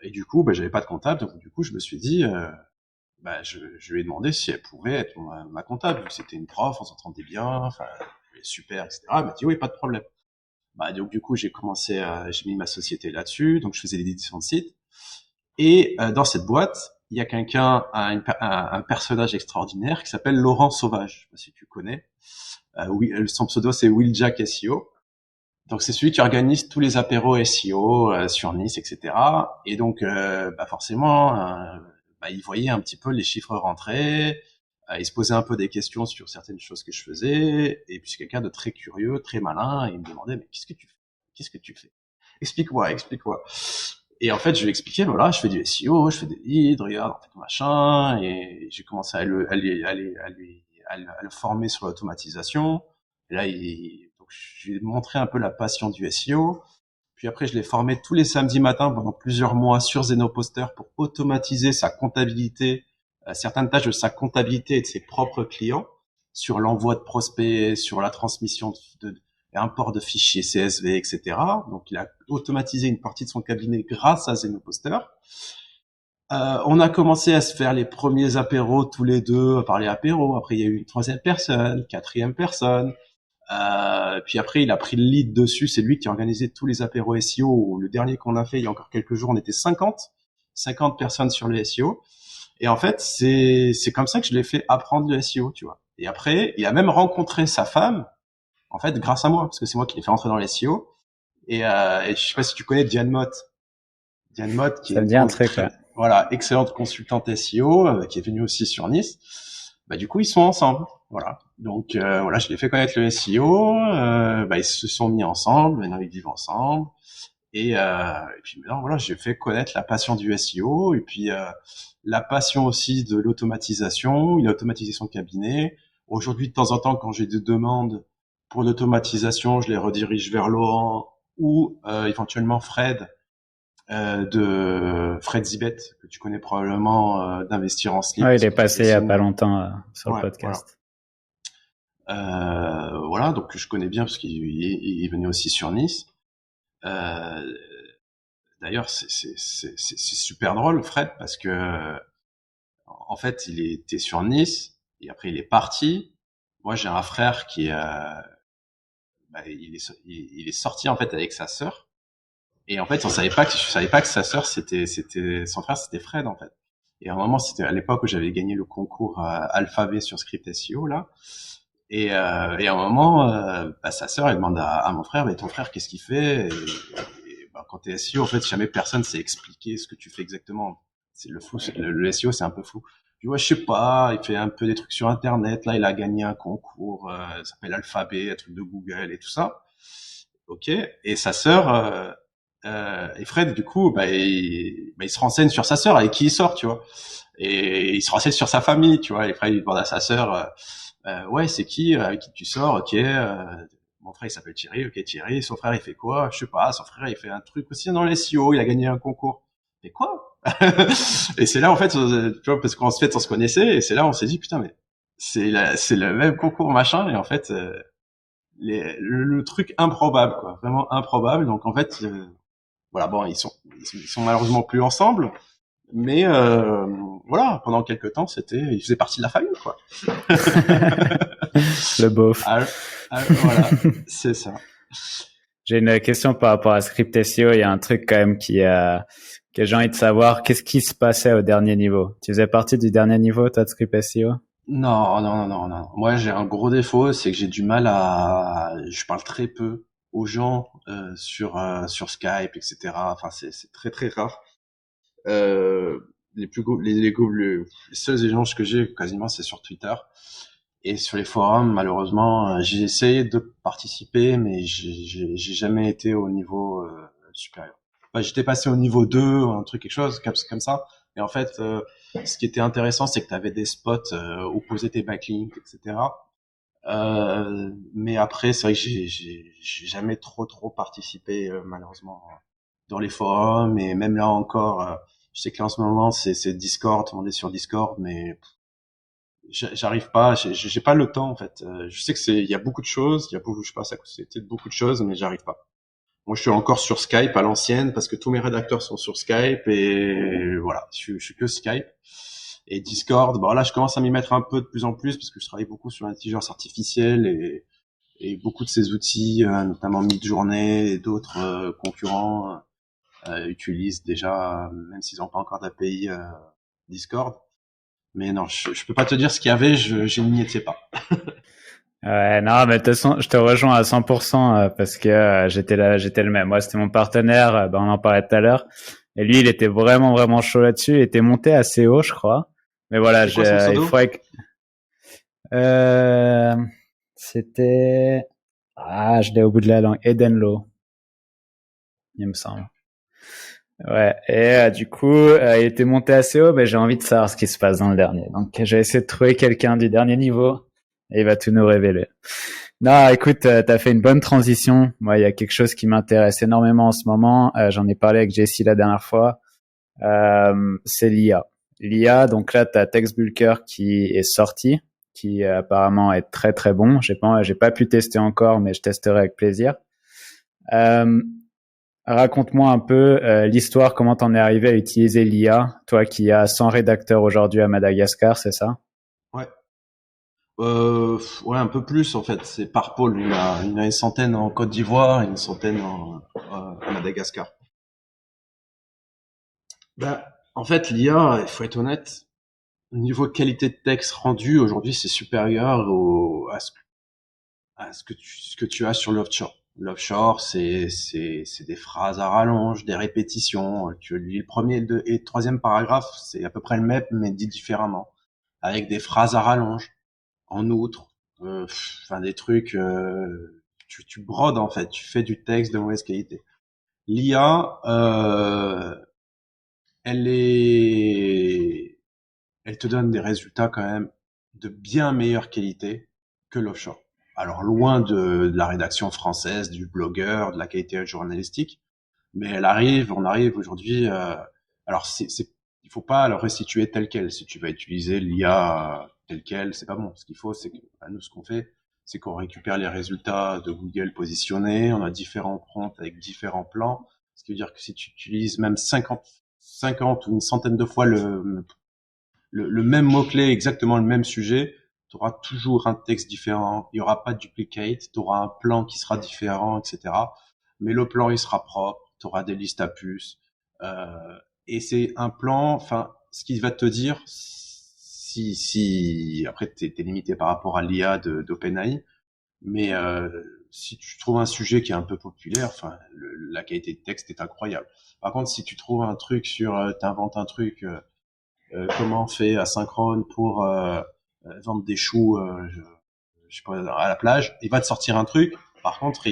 Et du coup, j'avais pas de comptable, donc du coup je me suis dit je lui ai demandé si elle pouvait être ma comptable, vu que c'était une prof, on s'entendait bien, enfin, elle est super, etc. Elle m'a dit oui, pas de problème. Donc du coup, j'ai mis ma société là-dessus, donc je faisais l'édition de site. Et dans cette boîte, il y a un personnage extraordinaire qui s'appelle Laurent Sauvage. Je sais pas si tu connais. Oui, son pseudo c'est Will Jack SEO. Donc c'est celui qui organise tous les apéros SEO sur Nice, etc. Et donc forcément, il voyait un petit peu les chiffres rentrer, il se posait un peu des questions sur certaines choses que je faisais, et puis c'est quelqu'un de très curieux, très malin, et il me demandait mais qu'est-ce que tu fais? Qu'est-ce que tu fais? Explique-moi, explique-moi. Et en fait, je lui expliquais, voilà, je fais du SEO, je fais des leads, regarde, en fait, machin, et j'ai commencé à le former sur l'automatisation. Et là, donc, je lui ai montré un peu la passion du SEO. Puis après, je l'ai formé tous les samedis matins pendant plusieurs mois sur Zenoposter pour automatiser sa comptabilité, certaines tâches de sa comptabilité et de ses propres clients, sur l'envoi de prospects, sur la transmission de import de fichiers CSV, etc. Donc, il a automatisé une partie de son cabinet grâce à Zenoposter. On a commencé à se faire les premiers apéros tous les deux, à parler apéros. Après, il y a eu une troisième personne, quatrième personne. Puis après, il a pris le lead dessus. C'est lui qui a organisé tous les apéros SEO. Le dernier qu'on a fait, il y a encore quelques jours, on était 50 personnes sur le SEO. Et en fait, c'est comme ça que je l'ai fait apprendre le SEO, tu vois. Et après, il a même rencontré sa femme, en fait, grâce à moi, parce que c'est moi qui l'ai fait entrer dans le SEO. Et je sais pas si tu connais Diane Mott. Diane Mott, qui Ça est me dit un truc, ouais. voilà, excellente consultante SEO, qui est venue aussi sur Nice. Bah du coup, ils sont ensemble. Voilà. Donc voilà, je l'ai fait connaître le SEO. Ils se sont mis ensemble. Maintenant, ils vivent ensemble. Et puis maintenant, voilà, j'ai fait connaître la passion du SEO et puis la passion aussi de l'automatisation. Il a automatisé son cabinet. Aujourd'hui, de temps en temps, quand j'ai des demandes pour l'automatisation, je les redirige vers Laurent ou éventuellement Fred. De Fred Zibet, que tu connais probablement, d'Investir en Slip. Ouais, il est passé il y a pas longtemps sur le Ouais, podcast. Voilà, donc je connais bien parce qu'il venait aussi sur Nice. D'ailleurs, c'est super drôle, Fred, parce que en fait, il était sur Nice et après il est parti. Moi, j'ai un frère qui il est sorti en fait avec sa sœur. Et en fait, je savais pas que sa sœur son frère, c'était Fred, en fait. Et à un moment, c'était à l'époque où j'avais gagné le concours Alphabet sur Script SEO, là. Et à un moment, sa sœur, elle demande à mon frère, ton frère, qu'est-ce qu'il fait? Quand t'es SEO, en fait, jamais personne sait expliquer ce que tu fais exactement. C'est le flou, le SEO, c'est un peu flou. Je dis, ouais, je sais pas, il fait un peu des trucs sur Internet, là, il a gagné un concours, ça s'appelle Alphabet, un truc de Google et tout ça. Ok. Et sa sœur, et Fred, du coup, il se renseigne sur sa sœur avec qui il sort, tu vois. Et il se renseigne sur sa famille, tu vois. Et Fred, il demande à sa sœur, ouais, c'est qui, avec qui tu sors, ok. Mon frère, il s'appelle Thierry, ok, Thierry. Son frère, il fait quoi? Je sais pas. Son frère, il fait un truc aussi dans les SEO, il a gagné un concours. Mais quoi? Et c'est là, en fait, tu vois, parce on se connaissait, et c'est là, on s'est dit, putain, mais c'est le même concours, machin, et en fait, le truc improbable, quoi, vraiment improbable. Donc en fait, voilà, bon, ils sont malheureusement plus ensemble, mais voilà, pendant quelques temps, ils faisaient partie de la famille, quoi. Le beauf. Voilà, c'est ça. J'ai une question par rapport à Script SEO. Il y a un truc quand même que j'ai envie de savoir. Qu'est-ce qui se passait au dernier niveau? Tu faisais partie du dernier niveau, toi, de Script SEO? Non, non, non, non. Moi, j'ai un gros défaut, c'est que j'ai du mal je parle très peu aux gens sur Skype, etc. Enfin, c'est très très rare. Les seuls échanges que j'ai quasiment, c'est sur Twitter. Et sur les forums, malheureusement, j'ai essayé de participer, mais j'ai jamais été au niveau supérieur. Enfin, j'étais passé au niveau 2, un truc, quelque chose comme ça. Et en fait, ce qui était intéressant, c'est que tu avais des spots où poser tes backlinks, etc. Mais après, c'est vrai que j'ai jamais trop participé, malheureusement, dans les forums. Et même là encore, je sais que là, en ce moment, c'est Discord, tout le monde est sur Discord, mais j'arrive pas, j'ai pas le temps en fait. Je sais que il y a beaucoup de choses, je passe à côté de beaucoup de choses, mais j'arrive pas. Moi, je suis encore sur Skype à l'ancienne parce que tous mes rédacteurs sont sur Skype et voilà, je suis que Skype et Discord. Bon là, je commence à m'y mettre un peu de plus en plus parce que je travaille beaucoup sur l'intelligence artificielle et beaucoup de ces outils, notamment Midjourney et d'autres concurrents utilisent déjà, même s'ils n'ont pas encore d'API Discord. Mais non, je peux pas te dire ce qu'il y avait, je n'y étais pas. Ouais, non, mais de toute façon, je te rejoins à 100% parce que j'étais le même. Moi, c'était mon partenaire, on en parlait tout à l'heure. Et lui, il était vraiment chaud là-dessus. Il était monté assez haut, je crois. Mais voilà, C'est quoi son il pseudo? faudrait que... C'était... Ah, je l'ai au bout de la langue. Edenlo, il me semble. Ouais, et du coup, il était monté assez haut, j'ai envie de savoir ce qui se passe dans le dernier. Donc, j'ai essayé de trouver quelqu'un du dernier niveau et il va tout nous révéler. Non, écoute, t'as fait une bonne transition. Moi, il y a quelque chose qui m'intéresse énormément en ce moment. J'en ai parlé avec Jessie la dernière fois. C'est l'IA. L'IA, donc là, t'as TextBulker qui est sorti, qui apparemment est très très bon. J'ai pas pu tester encore, mais je testerai avec plaisir. Euh, Raconte-moi un peu l'histoire, comment t'en es arrivé à utiliser l'IA, toi qui as 100 rédacteurs aujourd'hui à Madagascar, c'est ça? Ouais. Ouais, un peu plus en fait. C'est par pôle. Il y en a une centaine en Côte d'Ivoire et une centaine à Madagascar. En fait, l'IA, il faut être honnête, au niveau qualité de texte rendu, aujourd'hui, c'est supérieur à ce que tu as sur l'offshore. L'offshore, c'est des phrases à rallonge, des répétitions. Tu lis le premier et le troisième paragraphe, c'est à peu près le même, mais dit différemment, avec des phrases à rallonge. En outre, enfin des trucs, tu brodes en fait, tu fais du texte de mauvaise qualité. L'IA, elle est, elle te donne des résultats quand même de bien meilleure qualité que l'offshore. Alors loin de la rédaction française, du blogueur, de la qualité journalistique, mais on arrive aujourd'hui. Alors il faut pas le restituer tel quel. Si tu vas utiliser l'IA tel quel, c'est pas bon. Ce qu'il faut, c'est que nous, ce qu'on fait, c'est qu'on récupère les résultats de Google positionnés. On a différents prompts avec différents plans. Ce qui veut dire que si tu utilises même 50 ou une centaine de fois le même mot-clé, exactement le même sujet, tu auras toujours un texte différent, il n'y aura pas de duplicate, tu auras un plan qui sera différent, etc. Mais le plan, il sera propre, tu auras des listes à puces. Et c'est un plan, enfin, ce qui va te dire, si après, t'es limité par rapport à l'IA d'OpenAI, mais si tu trouves un sujet qui est un peu populaire, enfin, la qualité de texte est incroyable. Par contre, si tu trouves un truc t'inventes un truc, comment on fait asynchrone pour vendre des choux, je sais pas, à la plage, il va te sortir un truc. Par contre,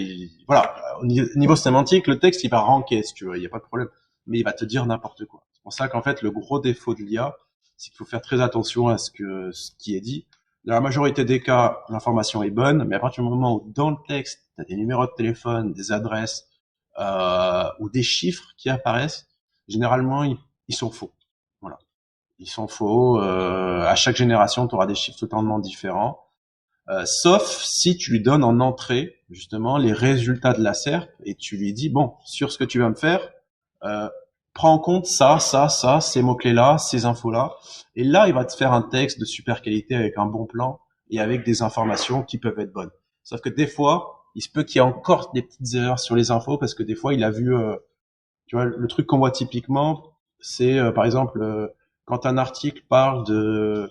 voilà, au niveau sémantique, le texte, il va ranker, si tu veux, il n'y a pas de problème. Mais il va te dire n'importe quoi. C'est pour ça qu'en fait, le gros défaut de l'IA, c'est qu'il faut faire très attention à ce qui est dit. Dans la majorité des cas, l'information est bonne, mais à partir du moment où dans le texte, tu as des numéros de téléphone, des adresses ou des chiffres qui apparaissent, généralement, ils sont faux. Voilà. Ils sont faux. À chaque génération, tu auras des chiffres totalement différents. Sauf si tu lui donnes en entrée, justement, les résultats de la SERP et tu lui dis, bon, sur ce que tu vas me faire, euh, prends en compte ça, ces mots-clés-là, ces infos-là. Et là, il va te faire un texte de super qualité avec un bon plan et avec des informations qui peuvent être bonnes. Sauf que des fois, il se peut qu'il y ait encore des petites erreurs sur les infos parce que des fois, il a vu, tu vois, le truc qu'on voit typiquement, c'est par exemple quand un article parle de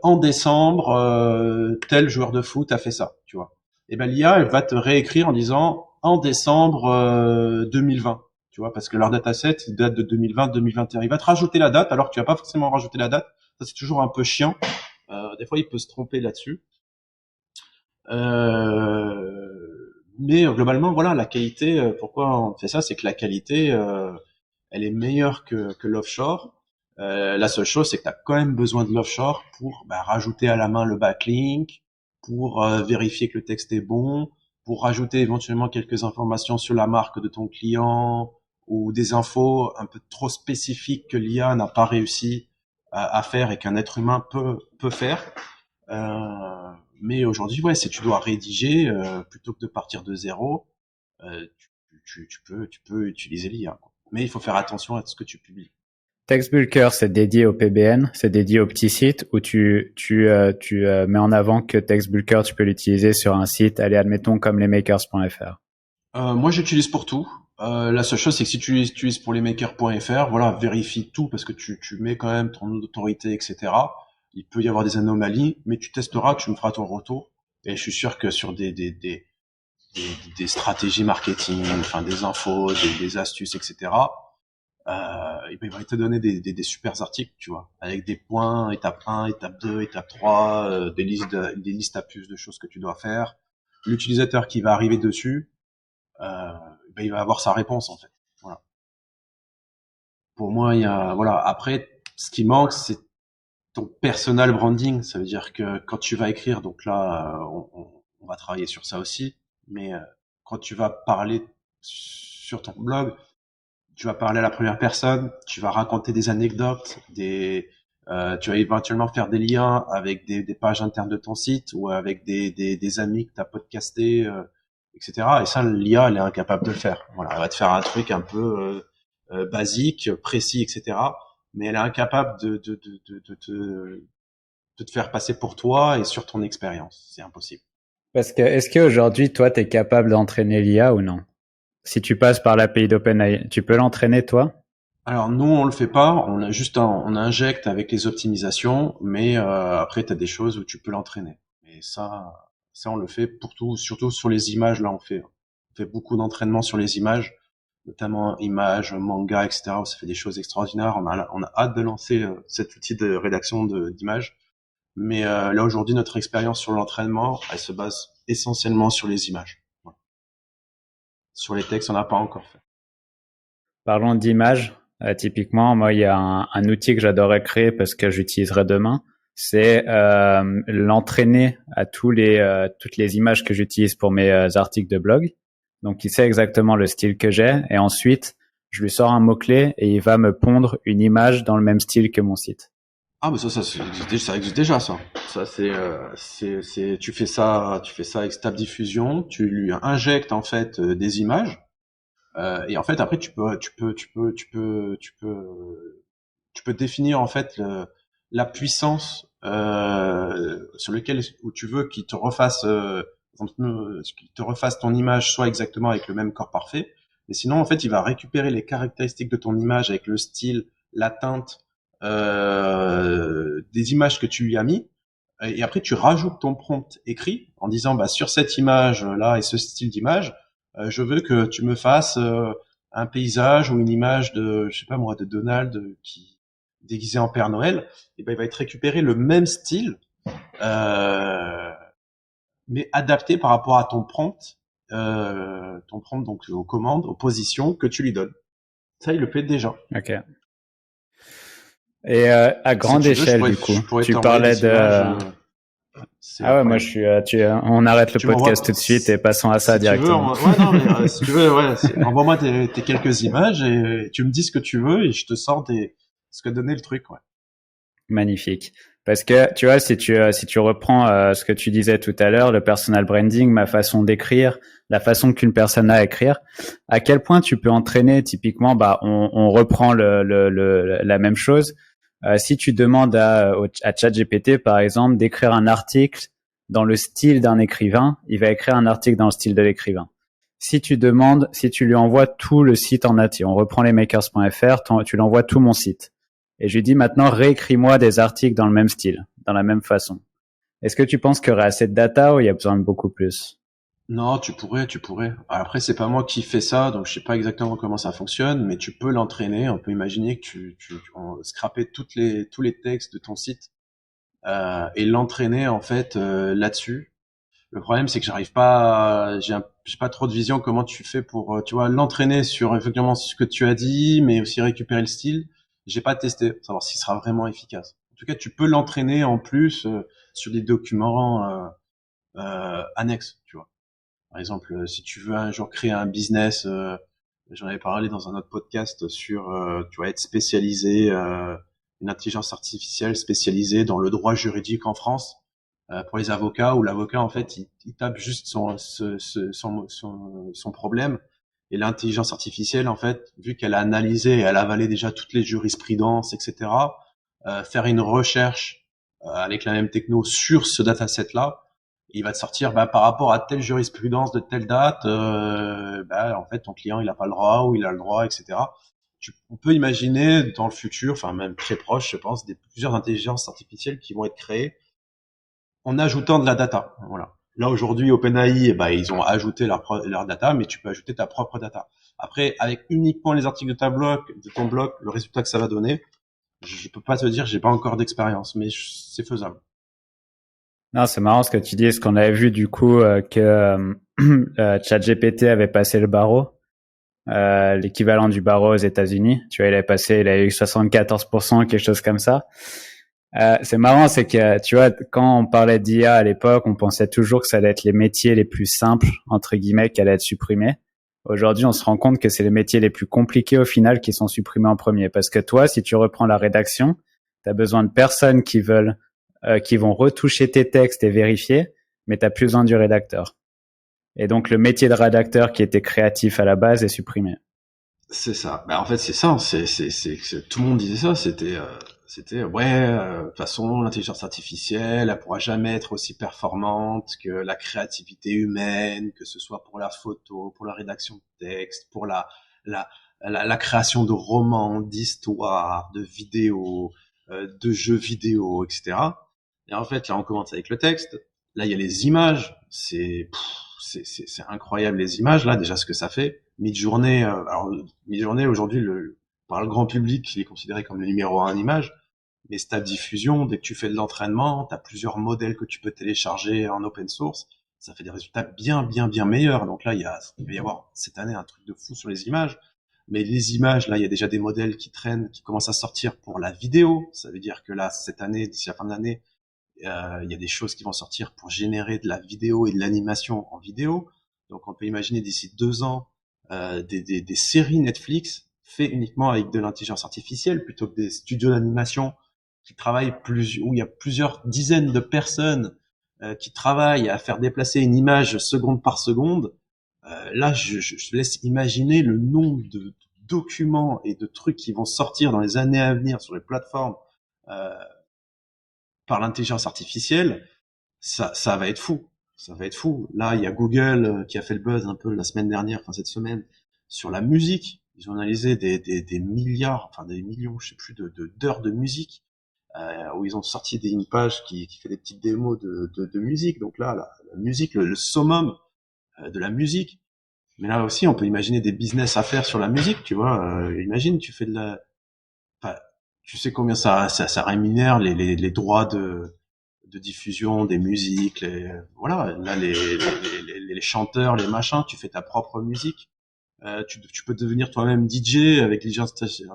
en décembre, tel joueur de foot a fait ça, tu vois. Et ben l'IA, elle va te réécrire en disant en décembre 2020, tu vois, parce que leur dataset il date de 2020-2021. Il va te rajouter la date alors que tu vas pas forcément rajouter la date. Ça c'est toujours un peu chiant. Des fois, il peut se tromper là-dessus. Mais globalement, voilà, la qualité. Pourquoi on fait ça, c'est que la qualité, elle est meilleure que l'offshore. La seule chose, c'est que tu as quand même besoin de l'offshore pour rajouter à la main le backlink, pour vérifier que le texte est bon, pour rajouter éventuellement quelques informations sur la marque de ton client ou des infos un peu trop spécifiques que l'IA n'a pas réussi à faire et qu'un être humain peut faire. Mais aujourd'hui, ouais, si tu dois rédiger, plutôt que de partir de zéro, tu peux utiliser l'IA, quoi. Mais il faut faire attention à ce que tu publies. TextBulker, c'est dédié au PBN, c'est dédié au petit site où tu mets en avant que TextBulker, tu peux l'utiliser sur un site, allez, admettons comme lesmakers.fr. Moi, j'utilise pour tout. La seule chose, c'est que si tu utilises pour lesmakers.fr, voilà, vérifie tout parce que tu mets quand même ton nom d'autorité, etc. Il peut y avoir des anomalies, mais tu testeras, tu me feras ton retour. Et je suis sûr que sur des stratégies marketing, enfin des infos, des astuces, etc. Il va te donner des super articles, tu vois, avec des points, étape 1, étape 2, étape 3, des listes à puces de choses que tu dois faire. L'utilisateur qui va arriver dessus, euh, il va avoir sa réponse en fait. Voilà. Pour moi, il y a voilà. Après, ce qui manque, c'est ton personal branding. Ça veut dire que quand tu vas écrire, donc là, on va travailler sur ça aussi. Mais quand tu vas parler sur ton blog, tu vas parler à la première personne, tu vas raconter des anecdotes, tu vas éventuellement faire des liens avec des pages internes de ton site ou avec des amis que tu as podcasté, etc. Et ça, l'IA, elle est incapable de le faire. Voilà, elle va te faire un truc un peu basique, précis, etc. Mais elle est incapable de te faire passer pour toi et sur ton expérience. C'est impossible. Parce que, est-ce qu'aujourd'hui, toi, tu es capable d'entraîner l'IA ou non? Si tu passes par l'API d'OpenAI, tu peux l'entraîner, toi? Alors nous on le fait pas, on injecte avec les optimisations, mais après tu as des choses où tu peux l'entraîner. Et ça on le fait pour tout, surtout sur les images. Là on fait beaucoup d'entraînement sur les images, notamment images, manga, etc. Où ça fait des choses extraordinaires. On a hâte de lancer cet outil de rédaction d'images. Mais là aujourd'hui notre expérience sur l'entraînement, elle se base essentiellement sur les images. Voilà. Sur les textes on n'a pas encore fait. Parlons d'images. Typiquement, moi, il y a un outil que j'adorerais créer parce que j'utiliserai demain. C'est l'entraîner à toutes les images que j'utilise pour mes articles de blog. Donc, il sait exactement le style que j'ai. Et ensuite, je lui sors un mot-clé et il va me pondre une image dans le même style que mon site. Ah, mais ça existe déjà, ça. Ça, tu fais ça avec Stable Diffusion, tu lui injectes, en fait, des images, et en fait, après, tu peux définir, en fait, la puissance, sur lequel, où tu veux qu'il te refasse, qu'il te refasse ton image, soit exactement avec le même corps parfait, mais sinon, en fait, il va récupérer les caractéristiques de ton image avec le style, la teinte, des images que tu lui as mis, et après tu rajoutes ton prompt écrit en disant bah sur cette image là et ce style d'image, je veux que tu me fasses un paysage ou une image de je sais pas moi de Donald qui déguisé en Père Noël. Et ben il va être récupéré le même style, euh, mais adapté par rapport à ton prompt donc aux commandes, aux positions que tu lui donnes. Ça il le fait déjà. Ok. Et à Si grande tu veux, échelle, du coup, je pourrais tu t'envoyer parlais des de... images. C'est Ah ouais, moi incroyable. je suis... on arrête le Tu m'envoies, podcast tout de suite et passons à ça si tu veux, directement. ouais, non, mais si tu veux, ouais, envoie-moi tes quelques images et tu me dis ce que tu veux et je te sors ce que donnait le truc, ouais. Magnifique. Parce que tu vois, si tu reprends ce que tu disais tout à l'heure, le personal branding, ma façon d'écrire, la façon qu'une personne a à écrire, à quel point tu peux entraîner typiquement, bah on reprend la même chose. Si tu demandes à ChatGPT par exemple d'écrire un article dans le style d'un écrivain, il va écrire un article dans le style de l'écrivain. Si tu lui envoies tout le site en entier, on reprend lesmakers.fr, tu lui envoies tout mon site. Et je lui dis maintenant, réécris-moi des articles dans le même style, dans la même façon. Est-ce que tu penses qu'il y aurait assez de data ou il y a besoin de beaucoup plus? Non, tu pourrais. Après, c'est pas moi qui fais ça, donc je sais pas exactement comment ça fonctionne, mais tu peux l'entraîner. On peut imaginer que scraper tous les textes de ton site, et l'entraîner, en fait, là-dessus. Le problème, c'est que j'ai pas trop de vision comment tu fais pour, tu vois, l'entraîner sur effectivement ce que tu as dit, mais aussi récupérer le style. J'ai pas testé pour savoir s'il sera vraiment efficace. En tout cas, tu peux l'entraîner en plus sur des documents annexes, tu vois. Par exemple, si tu veux un jour créer un business, j'en avais parlé dans un autre podcast sur, tu vois, être spécialisé, une intelligence artificielle spécialisée dans le droit juridique en France pour les avocats, où l'avocat en fait il tape juste son problème et l'intelligence artificielle en fait vu qu'elle a analysé et elle a avalé déjà toutes les jurisprudences etc faire une recherche avec la même techno sur ce dataset là, il va te sortir bah, par rapport à telle jurisprudence de telle date bah, en fait ton client il a pas le droit ou il a le droit etc. On peut imaginer dans le futur, enfin même très proche je pense, plusieurs intelligences artificielles qui vont être créées en ajoutant de la data. Voilà. Là aujourd'hui, OpenAI, eh ben, ils ont ajouté leur data, mais tu peux ajouter ta propre data. Après, avec uniquement les articles de ton blog, le résultat que ça va donner, je peux pas te dire, j'ai pas encore d'expérience, mais c'est faisable. Non, c'est marrant ce que tu dis, ce qu'on avait vu du coup que ChatGPT avait passé le barreau, l'équivalent du barreau aux États-Unis. Tu vois, il a eu 74%, quelque chose comme ça. C'est marrant, c'est que tu vois, quand on parlait d'IA à l'époque, on pensait toujours que ça allait être les métiers les plus simples entre guillemets qui allaient être supprimés. Aujourd'hui, on se rend compte que c'est les métiers les plus compliqués au final qui sont supprimés en premier. Parce que toi, si tu reprends la rédaction, tu as besoin de personnes qui vont retoucher tes textes et vérifier, mais t'as plus besoin du rédacteur. Et donc le métier de rédacteur qui était créatif à la base est supprimé. C'est ça. Bah, en fait, c'est ça. Tout le monde disait ça. C'était ouais. De toute façon, l'intelligence artificielle, elle pourra jamais être aussi performante que la créativité humaine, que ce soit pour la photo, pour la rédaction de texte, pour la la création de romans, d'histoires, de vidéos, de jeux vidéo, etc. Et en fait, là, on commence avec le texte. Là, il y a les images. C'est incroyable les images là déjà ce que ça fait. Mid-journée, Mid-journée aujourd'hui par le grand public il est considéré comme le numéro un en images, mais stade diffusion, dès que tu fais de l'entraînement, tu as plusieurs modèles que tu peux télécharger en open source, ça fait des résultats bien meilleurs. Donc là il va y avoir cette année un truc de fou sur les images. Mais les images, là, il y a déjà des modèles qui traînent, qui commencent à sortir pour la vidéo. Ça veut dire que là, cette année, d'ici la fin de l'année, il y a des choses qui vont sortir pour générer de la vidéo et de l'animation en vidéo. Donc on peut imaginer d'ici 2 ans des séries Netflix faites uniquement avec de l'intelligence artificielle plutôt que des studios d'animation qui travaillent où il y a plusieurs dizaines de personnes qui travaillent à faire déplacer une image seconde par seconde. Là, je laisse imaginer le nombre de documents et de trucs qui vont sortir dans les années à venir sur les plateformes euh, par l'intelligence artificielle, ça va être fou. Ça va être fou. Là, il y a Google qui a fait le buzz un peu la semaine dernière, enfin cette semaine, sur la musique. Ils ont analysé des milliards, enfin des millions, je sais plus, d'heures de musique, où ils ont sorti une page qui fait des petites démos de musique. Donc là, la musique, le summum de la musique. Mais là aussi, on peut imaginer des business à faire sur la musique, tu vois. Imagine, tu fais de la, enfin, tu sais combien ça rémunère les droits de diffusion des musiques, voilà, là les chanteurs, les machins, tu fais ta propre musique. Tu peux devenir toi-même DJ avec les gens,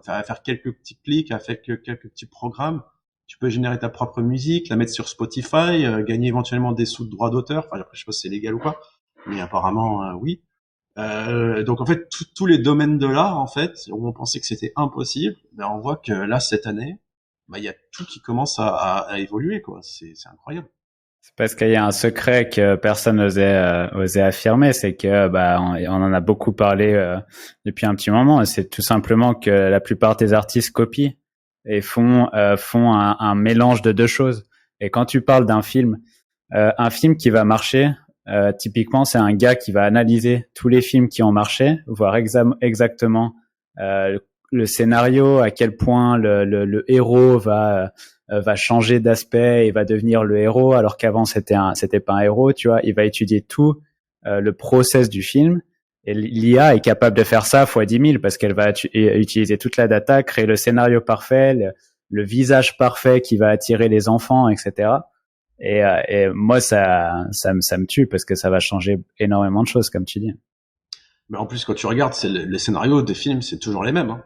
à faire quelques petits clics, à faire quelques petits programmes. Tu peux générer ta propre musique, la mettre sur Spotify, gagner éventuellement des sous de droits d'auteur. Enfin, après, je sais pas si c'est légal ou pas, mais apparemment, oui. Donc en fait, tous les domaines de l'art, en fait, où on pensait que c'était impossible, ben on voit que là cette année, ben il y a tout qui commence à évoluer, quoi. C'est incroyable. C'est parce qu'il y a un secret que personne osait affirmer, c'est que bah on en a beaucoup parlé depuis un petit moment. C'est tout simplement que la plupart des artistes copient et font un mélange de deux choses. Et quand tu parles un film qui va marcher, typiquement c'est un gars qui va analyser tous les films qui ont marché, voir exactement euh, le scénario, à quel point le héros va changer d'aspect et va devenir le héros alors qu'avant c'était pas un héros, tu vois. Il va étudier tout le process du film et l'IA est capable de faire ça fois 10 000 parce qu'elle va utiliser toute la data, créer le scénario parfait, le visage parfait qui va attirer les enfants, etc. Et moi ça me tue parce que ça va changer énormément de choses comme tu dis. Mais en plus, quand tu regardes, les scénarios des films, c'est toujours les mêmes, hein.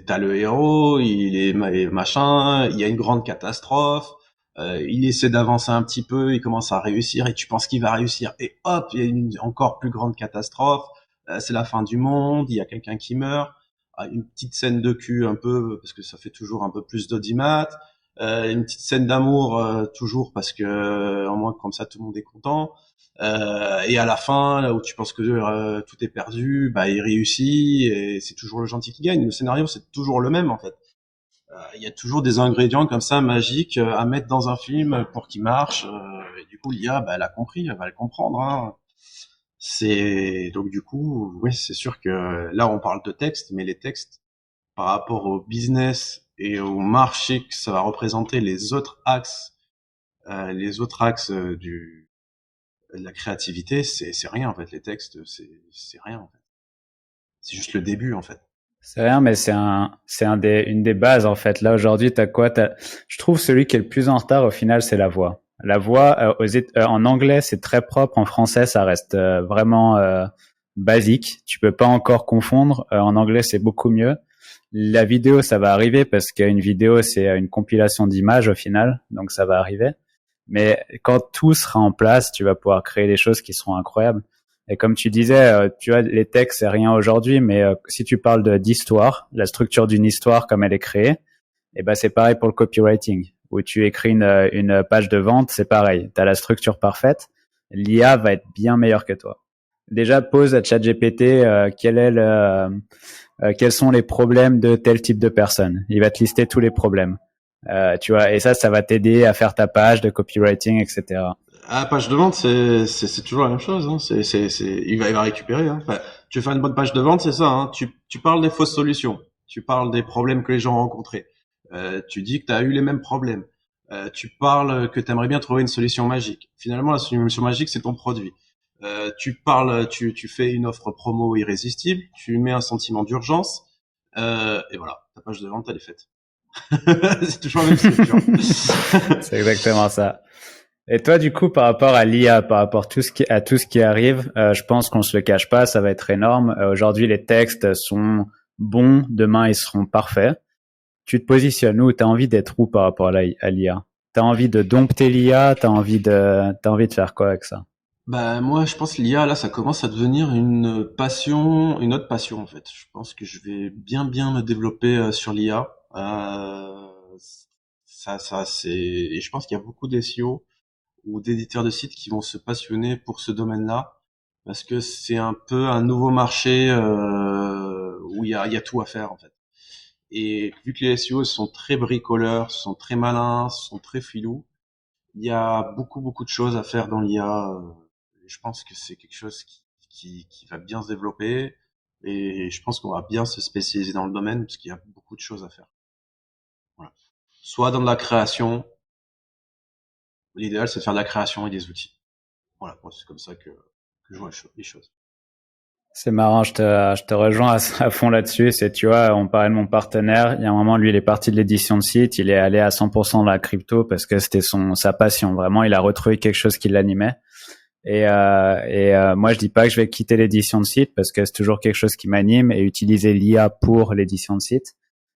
T'as le héros, il est machin, il y a une grande catastrophe, il essaie d'avancer un petit peu, il commence à réussir et tu penses qu'il va réussir et hop, il y a une encore plus grande catastrophe, c'est la fin du monde, il y a quelqu'un qui meurt, une petite scène de cul un peu parce que ça fait toujours un peu plus d'audimat, une petite scène d'amour toujours parce que au moins comme ça tout le monde est content. Et à la fin, là où tu penses que tout est perdu, bah il réussit et c'est toujours le gentil qui gagne. Le scénario c'est toujours le même en fait. Il y a toujours des ingrédients comme ça magiques à mettre dans un film pour qu'il marche. Et du coup l'IA, bah, elle a compris, elle va le comprendre, hein. C'est donc du coup, oui, c'est sûr que là on parle de texte, mais les textes par rapport au business et au marché que ça va représenter les autres axes de la créativité, c'est rien en fait. Les textes, c'est rien en fait. C'est juste le début en fait. C'est rien, mais une des bases en fait. Là aujourd'hui, je trouve celui qui est le plus en retard au final, c'est la voix. La voix en anglais, c'est très propre. En français, ça reste vraiment basique. Tu peux pas encore confondre. En anglais, c'est beaucoup mieux. La vidéo, ça va arriver parce qu'une vidéo, c'est une compilation d'images au final, donc ça va arriver. Mais quand tout sera en place, tu vas pouvoir créer des choses qui seront incroyables. Et comme tu disais, tu vois, les textes, c'est rien aujourd'hui, mais si tu parles d'histoire, la structure d'une histoire comme elle est créée, et ben c'est pareil pour le copywriting, où tu écris une page de vente, c'est pareil. Tu as la structure parfaite, l'IA va être bien meilleure que toi. Déjà, pose à ChatGPT quels sont les problèmes de tel type de personne. Il va te lister tous les problèmes. Tu vois, et ça va t'aider à faire ta page de copywriting, etc. Ah, page de vente, c'est toujours la même chose. Hein. Il va récupérer. Hein. Enfin, tu veux faire une bonne page de vente, c'est ça. Hein. Tu parles des fausses solutions. Tu parles des problèmes que les gens ont rencontrés. Tu dis que tu as eu les mêmes problèmes. Tu parles que tu aimerais bien trouver une solution magique. Finalement, la solution magique, c'est ton produit. Tu fais une offre promo irrésistible. Tu mets un sentiment d'urgence. Et voilà, ta page de vente, elle est faite. C'est toujours la même structure. C'est exactement ça. Et toi, du coup, par rapport à l'IA, par rapport à tout ce qui arrive, je pense qu'on se le cache pas, ça va être énorme. Aujourd'hui, les textes sont bons, demain, ils seront parfaits. Tu te positionnes où? T'as envie d'être où par rapport à l'IA? T'as envie de dompter l'IA? T'as envie de faire quoi avec ça? Bah moi je pense que l'IA là ça commence à devenir une passion, une autre passion en fait. Je pense que je vais bien me développer sur l'IA. Ça c'est et je pense qu'il y a beaucoup d'SEO ou d'éditeurs de sites qui vont se passionner pour ce domaine-là parce que c'est un peu un nouveau marché où il y a tout à faire en fait. Et vu que les SEO sont très bricoleurs, sont très malins, sont très filous, il y a beaucoup de choses à faire dans l'IA. Et je pense que c'est quelque chose qui va bien se développer. Et je pense qu'on va bien se spécialiser dans le domaine parce qu'il y a beaucoup de choses à faire. Voilà. Soit dans de la création. L'idéal, c'est de faire de la création et des outils. Voilà, moi, c'est comme ça que je vois les choses. C'est marrant, je te rejoins à fond là-dessus. C'est, tu vois, on parlait de mon partenaire. Il y a un moment, lui, il est parti de l'édition de site. Il est allé à 100% dans la crypto parce que c'était sa passion. Vraiment, il a retrouvé quelque chose qui l'animait. Moi, je dis pas que je vais quitter l'édition de site parce que c'est toujours quelque chose qui m'anime et utiliser l'IA pour l'édition de site.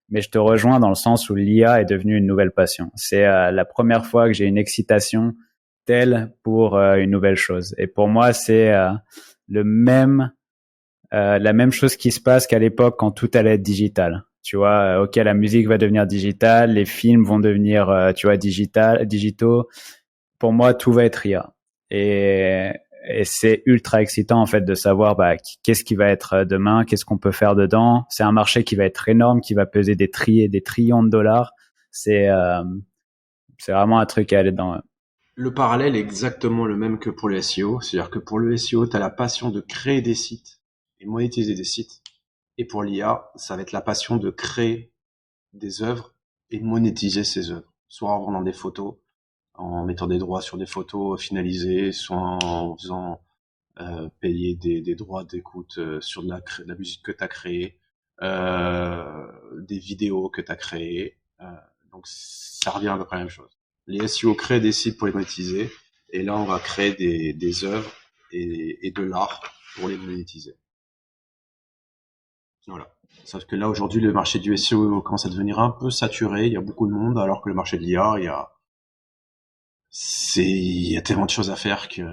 Mais je te rejoins dans le sens où l'IA est devenue une nouvelle passion. C'est la première fois que j'ai une excitation telle pour une nouvelle chose. Et pour moi, c'est le même la même chose qui se passe qu'à l'époque quand tout allait être digital. Tu vois, ok, la musique va devenir digitale, les films vont devenir, tu vois, digitaux. Pour moi, tout va être IA. Et, et c'est ultra excitant en fait de savoir bah, qu'est-ce qui va être demain, qu'est-ce qu'on peut faire dedans. C'est un marché qui va être énorme, qui va peser des trillions de dollars. C'est euh, c'est vraiment un truc à aller dedans. Ouais. Le parallèle est exactement le même que pour le SEO. C'est-à-dire que pour le SEO, tu as la passion de créer des sites et monétiser des sites. Et pour l'IA, ça va être la passion de créer des œuvres et monétiser ces œuvres. Soit en vendant des photos, en mettant des droits sur des photos finalisées, soit en faisant payer des droits d'écoute sur de la musique que tu as créée, des vidéos que tu as créées. Donc ça revient à peu près la même chose. Les SEO créent des sites pour les monétiser, et là on va créer des œuvres et de l'art pour les monétiser. Voilà. Sauf que là aujourd'hui le marché du SEO commence à devenir un peu saturé, il y a beaucoup de monde, alors que le marché de l'IA, il y a tellement de choses à faire que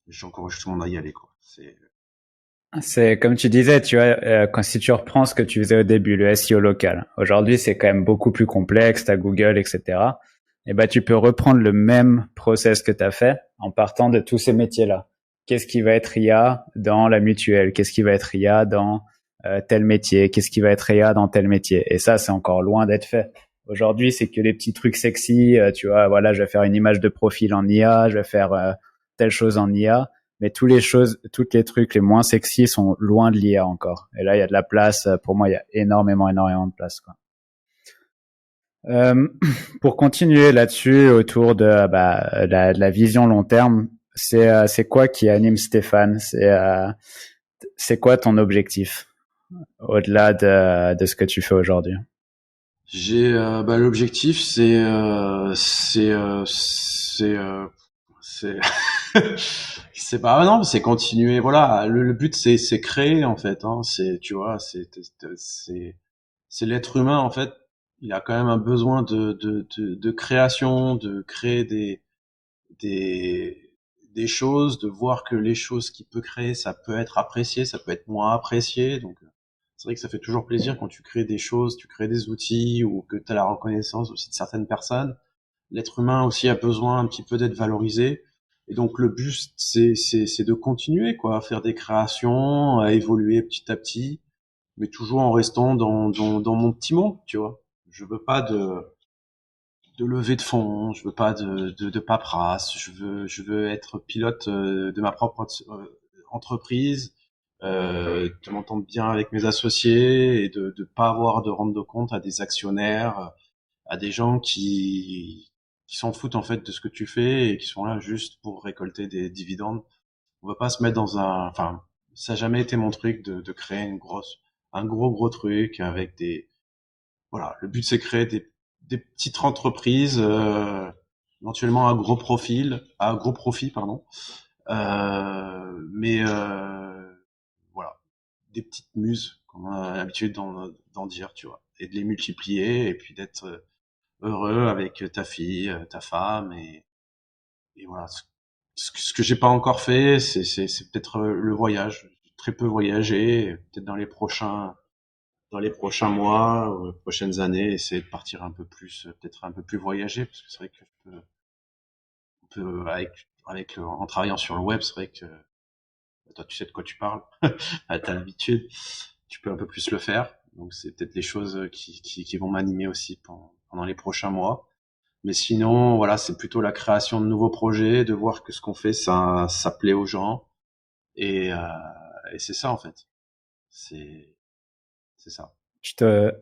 j'encourage tout le monde à y aller, quoi. C'est comme tu disais, tu vois, si tu reprends ce que tu faisais au début, le SEO local. Aujourd'hui, c'est quand même beaucoup plus complexe, t'as Google, etc. Et ben, tu peux reprendre le même process que tu as fait en partant de tous ces métiers-là. Qu'est-ce qui va être IA dans la mutuelle? Qu'est-ce qui va être IA dans tel métier? Qu'est-ce qui va être IA dans tel métier? Et ça, c'est encore loin d'être fait. Aujourd'hui, c'est que les petits trucs sexy, tu vois, voilà, je vais faire une image de profil en IA, je vais faire telle chose en IA, mais toutes les trucs les moins sexy sont loin de l'IA encore. Et là, il y a de la place. Pour moi, il y a énormément de place, quoi. Euh, pour continuer là-dessus, autour de la vision long terme, c'est quoi qui anime Stéphane? C'est quoi ton objectif au-delà de ce que tu fais aujourd'hui? L'objectif c'est c'est pas non, c'est continuer. Voilà, le but c'est créer en fait. Hein, c'est tu vois, c'est c'est l'être humain en fait. Il a quand même un besoin de création, de créer des des choses, de voir que les choses qu'il peut créer, ça peut être apprécié, ça peut être moins apprécié. Donc c'est vrai que ça fait toujours plaisir quand tu crées des choses, tu crées des outils ou que tu as la reconnaissance aussi de certaines personnes. L'être humain aussi a besoin un petit peu d'être valorisé. Et donc le but, c'est de continuer, quoi, à faire des créations, à évoluer petit à petit, mais toujours en restant dans mon petit monde, tu vois. Je veux pas de levée de fonds, je veux pas de paperasse, je veux être pilote de ma propre entreprise, de m'entendre bien avec mes associés et de pas avoir de rendre de compte à des actionnaires, à des gens qui s'en foutent en fait de ce que tu fais et qui sont là juste pour récolter des dividendes. On va pas se mettre dans un, enfin, ça a jamais été mon truc de créer un gros truc avec des, voilà, le but c'est créer des petites entreprises, éventuellement à gros profit, pardon. Mais voilà, des petites muses, comme on a l'habitude d'en dire, tu vois, et de les multiplier et puis d'être heureux avec ta fille, ta femme et voilà. Ce que j'ai pas encore fait, c'est peut-être le voyage. J'ai très peu voyagé, peut-être dans les prochains mois, ou les prochaines années, essayer de partir un peu plus, peut-être un peu plus voyager, parce que c'est vrai que en travaillant sur le web, c'est vrai que toi tu sais de quoi tu parles, t'as l'habitude, tu peux un peu plus le faire. Donc c'est peut-être les choses qui vont m'animer aussi pendant les prochains mois. Mais sinon, voilà, c'est plutôt la création de nouveaux projets, de voir que ce qu'on fait, ça plaît aux gens. Et, euh, et c'est ça, en fait. C'est, c'est ça. Je te,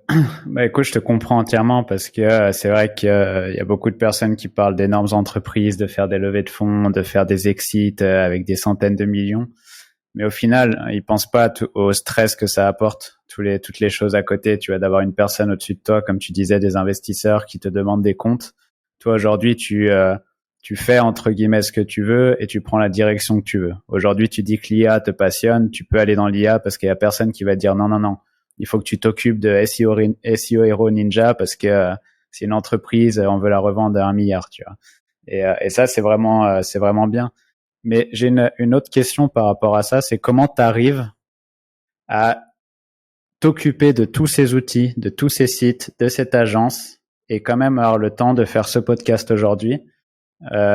bah écoute, je te comprends entièrement parce que c'est vrai qu'il y a beaucoup de personnes qui parlent d'énormes entreprises, de faire des levées de fonds, de faire des exits avec des centaines de millions. Mais au final, ils pensent pas au stress que ça apporte, toutes les choses à côté. Tu vois, d'avoir une personne au-dessus de toi, comme tu disais, des investisseurs qui te demandent des comptes. Toi, aujourd'hui, tu fais entre guillemets ce que tu veux et tu prends la direction que tu veux. Aujourd'hui, tu dis que l'IA te passionne, tu peux aller dans l'IA parce qu'il y a personne qui va te dire non, non, non. Il faut que tu t'occupes de SEO Hero Ninja parce que c'est une entreprise, on veut la revendre à 1 milliard, tu vois. Et ça, c'est vraiment bien. Mais j'ai une autre question par rapport à ça, c'est comment tu arrives à t'occuper de tous ces outils, de tous ces sites, de cette agence, et quand même avoir le temps de faire ce podcast aujourd'hui,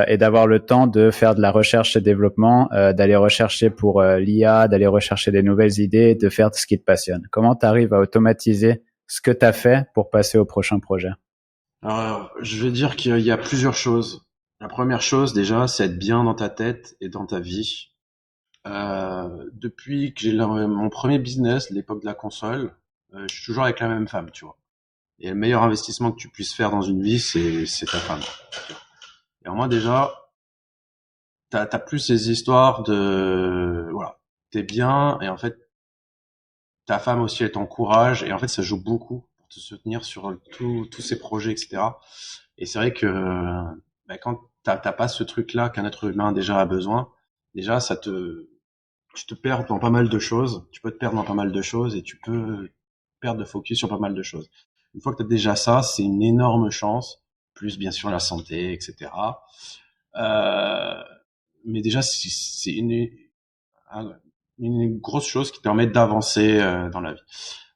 et d'avoir le temps de faire de la recherche et développement, d'aller rechercher pour l'IA, d'aller rechercher des nouvelles idées, de faire ce qui te passionne. Comment tu arrives à automatiser ce que tu as fait pour passer au prochain projet? Alors, je vais dire qu'il y a plusieurs choses. La première chose, déjà, c'est être bien dans ta tête et dans ta vie. Depuis que j'ai mon premier business, l'époque de la console, je suis toujours avec la même femme, tu vois. Et le meilleur investissement que tu puisses faire dans une vie, c'est ta femme. Et moi, déjà, t'as plus ces histoires de, voilà, t'es bien, et en fait, ta femme aussi, elle t'encourage, et en fait, ça joue beaucoup pour te soutenir sur tous ces projets, etc. Et c'est vrai que bah, quand t'as pas ce truc-là qu'un être humain déjà a besoin, déjà, tu te perds dans pas mal de choses, tu peux te perdre dans pas mal de choses, et tu peux perdre de focus sur pas mal de choses. Une fois que t'as déjà ça, c'est une énorme chance, plus bien sûr la santé, etc. Euh, mais déjà, c'est une grosse chose qui permet d'avancer dans la vie.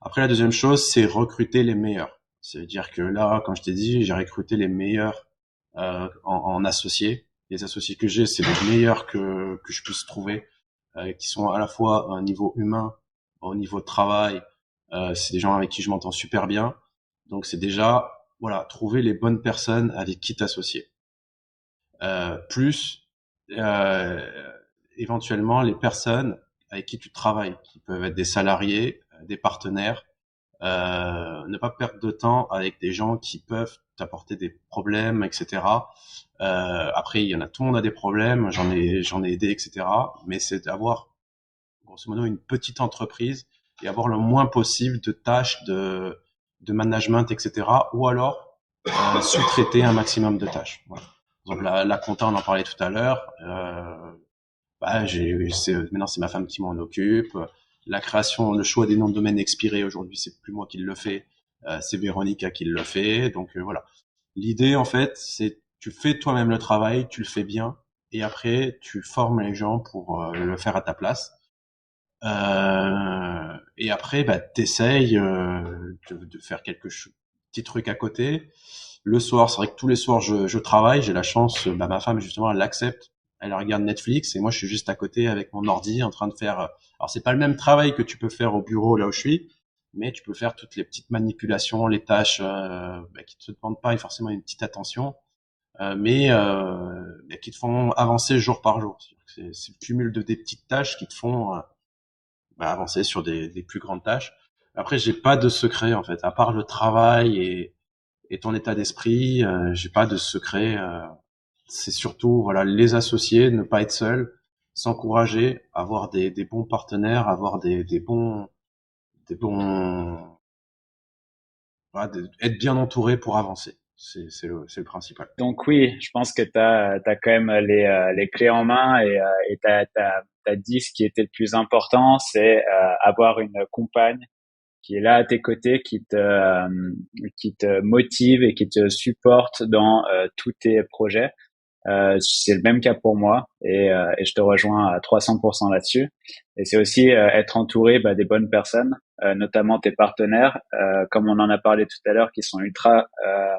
Après, la deuxième chose, c'est recruter les meilleurs. C'est-à-dire que là, comme je t'ai dit, j'ai recruté les meilleurs en associés. Les associés que j'ai, c'est les meilleurs que je puisse trouver, qui sont à la fois à un niveau humain, au niveau de travail. C'est des gens avec qui je m'entends super bien. Donc, c'est déjà, voilà, trouver les bonnes personnes avec qui t'associer. Plus éventuellement les personnes avec qui tu travailles, qui peuvent être des salariés, des partenaires. Ne pas perdre de temps avec des gens qui peuvent t'apporter des problèmes, etc. Après, il y en a, tout le monde a des problèmes, j'en ai aidé, etc. Mais c'est d'avoir, grosso modo, une petite entreprise et avoir le moins possible de tâches de management, etc. Ou alors sous-traiter un maximum de tâches. Voilà. Par exemple, la compta, on en parlait tout à l'heure. Ouais, maintenant c'est ma femme qui m'en occupe. La création, le choix des noms de domaine expirés aujourd'hui, c'est plus moi qui le fais, c'est Véronica qui le fait. Donc voilà. L'idée en fait, c'est tu fais toi-même le travail, tu le fais bien, et après tu formes les gens pour le faire à ta place. Et après, bah, t'essayes de faire petit truc à côté. Le soir, c'est vrai que tous les soirs, je travaille. J'ai la chance, bah, ma femme, justement, elle l'accepte. Elle regarde Netflix et moi, je suis juste à côté avec mon ordi en train de faire. Alors, c'est pas le même travail que tu peux faire au bureau là où je suis, mais tu peux faire toutes les petites manipulations, les tâches bah, qui te demandent pas forcément une petite attention, mais bah, qui te font avancer jour par jour. C'est le cumul de des petites tâches qui te font bah, avancer sur des plus grandes tâches. Après, j'ai pas de secret en fait, à part le travail et ton état d'esprit, j'ai pas de secret. C'est surtout voilà les associés, ne pas être seul, s'encourager, avoir des bons partenaires, avoir des bons voilà, être bien entouré pour avancer. C'est le principal. Donc oui, je pense que t'as quand même les clés en main et t'as dit ce qui était le plus important, c'est avoir une compagne qui est là à tes côtés, qui te motive et qui te supporte dans tous tes projets. C'est le même cas pour moi et je te rejoins à 300% là-dessus. Et c'est aussi être entouré des bonnes personnes, notamment tes partenaires, comme on en a parlé tout à l'heure, qui sont ultra euh,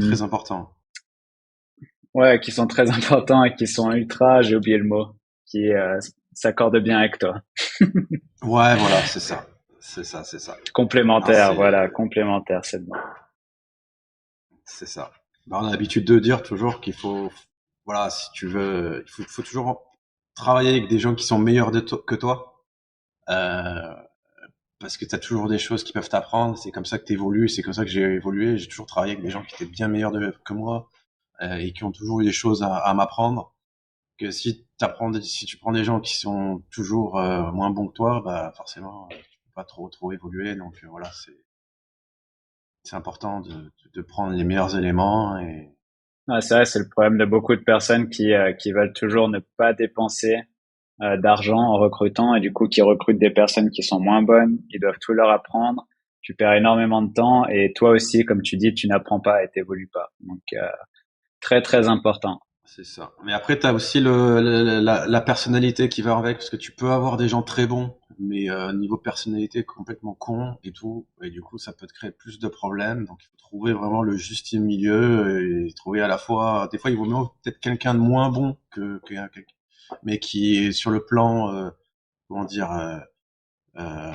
Très important. ouais, qui sont très importants et qui sont ultra, j'ai oublié le mot, qui s'accordent bien avec toi. Ouais, voilà, c'est ça. C'est ça, c'est ça. Non, Complémentaire, voilà, complémentaire, c'est le mot. c'est ça. Bah, on a l'habitude de dire toujours qu'il faut, voilà, si tu veux, il faut toujours travailler avec des gens qui sont meilleurs que toi, euh, parce que tu as toujours des choses qui peuvent t'apprendre. C'est comme ça que tu évolues, c'est comme ça que j'ai évolué. J'ai toujours travaillé avec des gens qui étaient bien meilleurs que moi et qui ont toujours eu des choses à m'apprendre. Que si tu prends des gens qui sont toujours moins bons que toi, bah forcément, tu peux pas trop évoluer. Donc voilà, c'est important de prendre les meilleurs éléments et Ah, c'est vrai, c'est le problème de beaucoup de personnes qui veulent toujours ne pas dépenser d'argent en recrutant et du coup qui recrutent des personnes qui sont moins bonnes, ils doivent tout leur apprendre, tu perds énormément de temps et toi aussi, comme tu dis, tu n'apprends pas et t'évolues pas. Donc très très important. c'est ça. Mais après, tu as aussi la personnalité qui va avec, parce que tu peux avoir des gens très bons, mais niveau personnalité complètement con et tout, et du coup, ça peut te créer plus de problèmes. Donc, il faut trouver vraiment le juste milieu et trouver à la fois. Des fois, il vaut mieux peut-être quelqu'un de moins bon mais qui est sur le plan, comment dire, euh,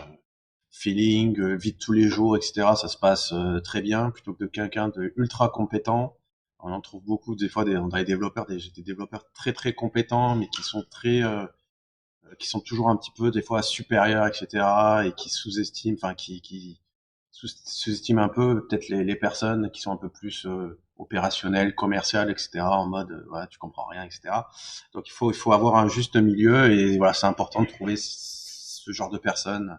feeling, vie de tous les jours, etc. Ça se passe très bien, plutôt que de quelqu'un de ultra compétent. On en trouve beaucoup des fois dans les développeurs, des développeurs très très compétents, mais qui sont toujours un petit peu des fois supérieurs, etc. et qui sous-estiment, enfin qui sous-estiment un peu peut-être les personnes qui sont un peu plus opérationnelles, commerciales, etc. en mode ouais, tu comprends rien, etc. Donc il faut avoir un juste milieu et voilà, c'est important de trouver ce genre de personnes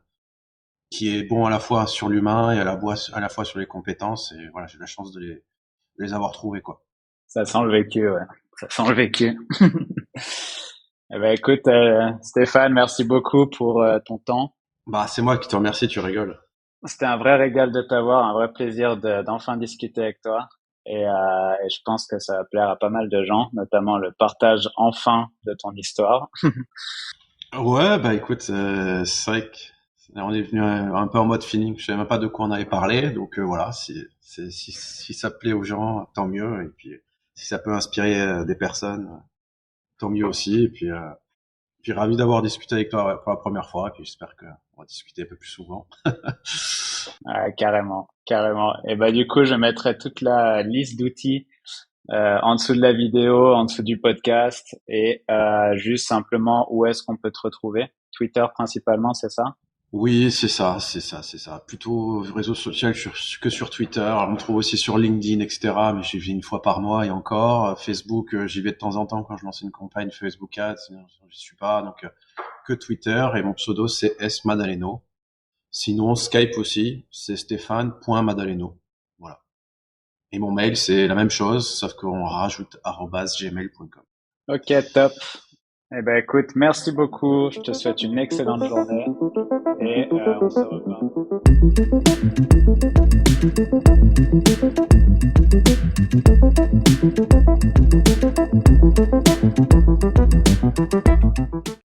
qui est bon à la fois sur l'humain et à la fois sur les compétences. Et voilà, j'ai la chance de les avoir trouvés, quoi. Ça sent le vécu, ouais. Ça sent le vécu. Eh ben écoute, Stéphane, merci beaucoup pour ton temps. Bah, c'est moi qui te remercie, tu rigoles. C'était un vrai régal de t'avoir, un vrai plaisir d'enfin discuter avec toi. Et je pense que ça va plaire à pas mal de gens, notamment le partage enfin de ton histoire. Ouais, bah écoute, c'est vrai que on est venu un peu en mode feeling. Je savais même pas de quoi on allait parler, donc voilà. Si ça plaît aux gens, tant mieux. Et puis si ça peut inspirer des personnes, tant mieux aussi. Et puis ravi d'avoir discuté avec toi ouais, pour la première fois. Et puis j'espère qu'on va discuter un peu plus souvent. Carrément, carrément. Et bah du coup, je mettrai toute la liste d'outils en dessous de la vidéo, en dessous du podcast, et juste simplement où est-ce qu'on peut te retrouver. Twitter principalement, c'est ça? Oui, c'est ça, c'est ça, c'est ça. Plutôt réseau social que sur Twitter. Alors, on me trouve aussi sur LinkedIn, etc. Mais j'y vais une fois par mois et encore. Facebook, j'y vais de temps en temps quand je lance une campagne Facebook Ads. Sinon, j'y suis pas. Donc, que Twitter. Et mon pseudo, c'est S Madaleno. Sinon, Skype aussi, c'est stéphane.madaleno. Voilà. Et mon mail, c'est la même chose, sauf qu'on rajoute @gmail.com. Ok, top. Eh ben, écoute, merci beaucoup. Je te souhaite une excellente journée et on se revoit.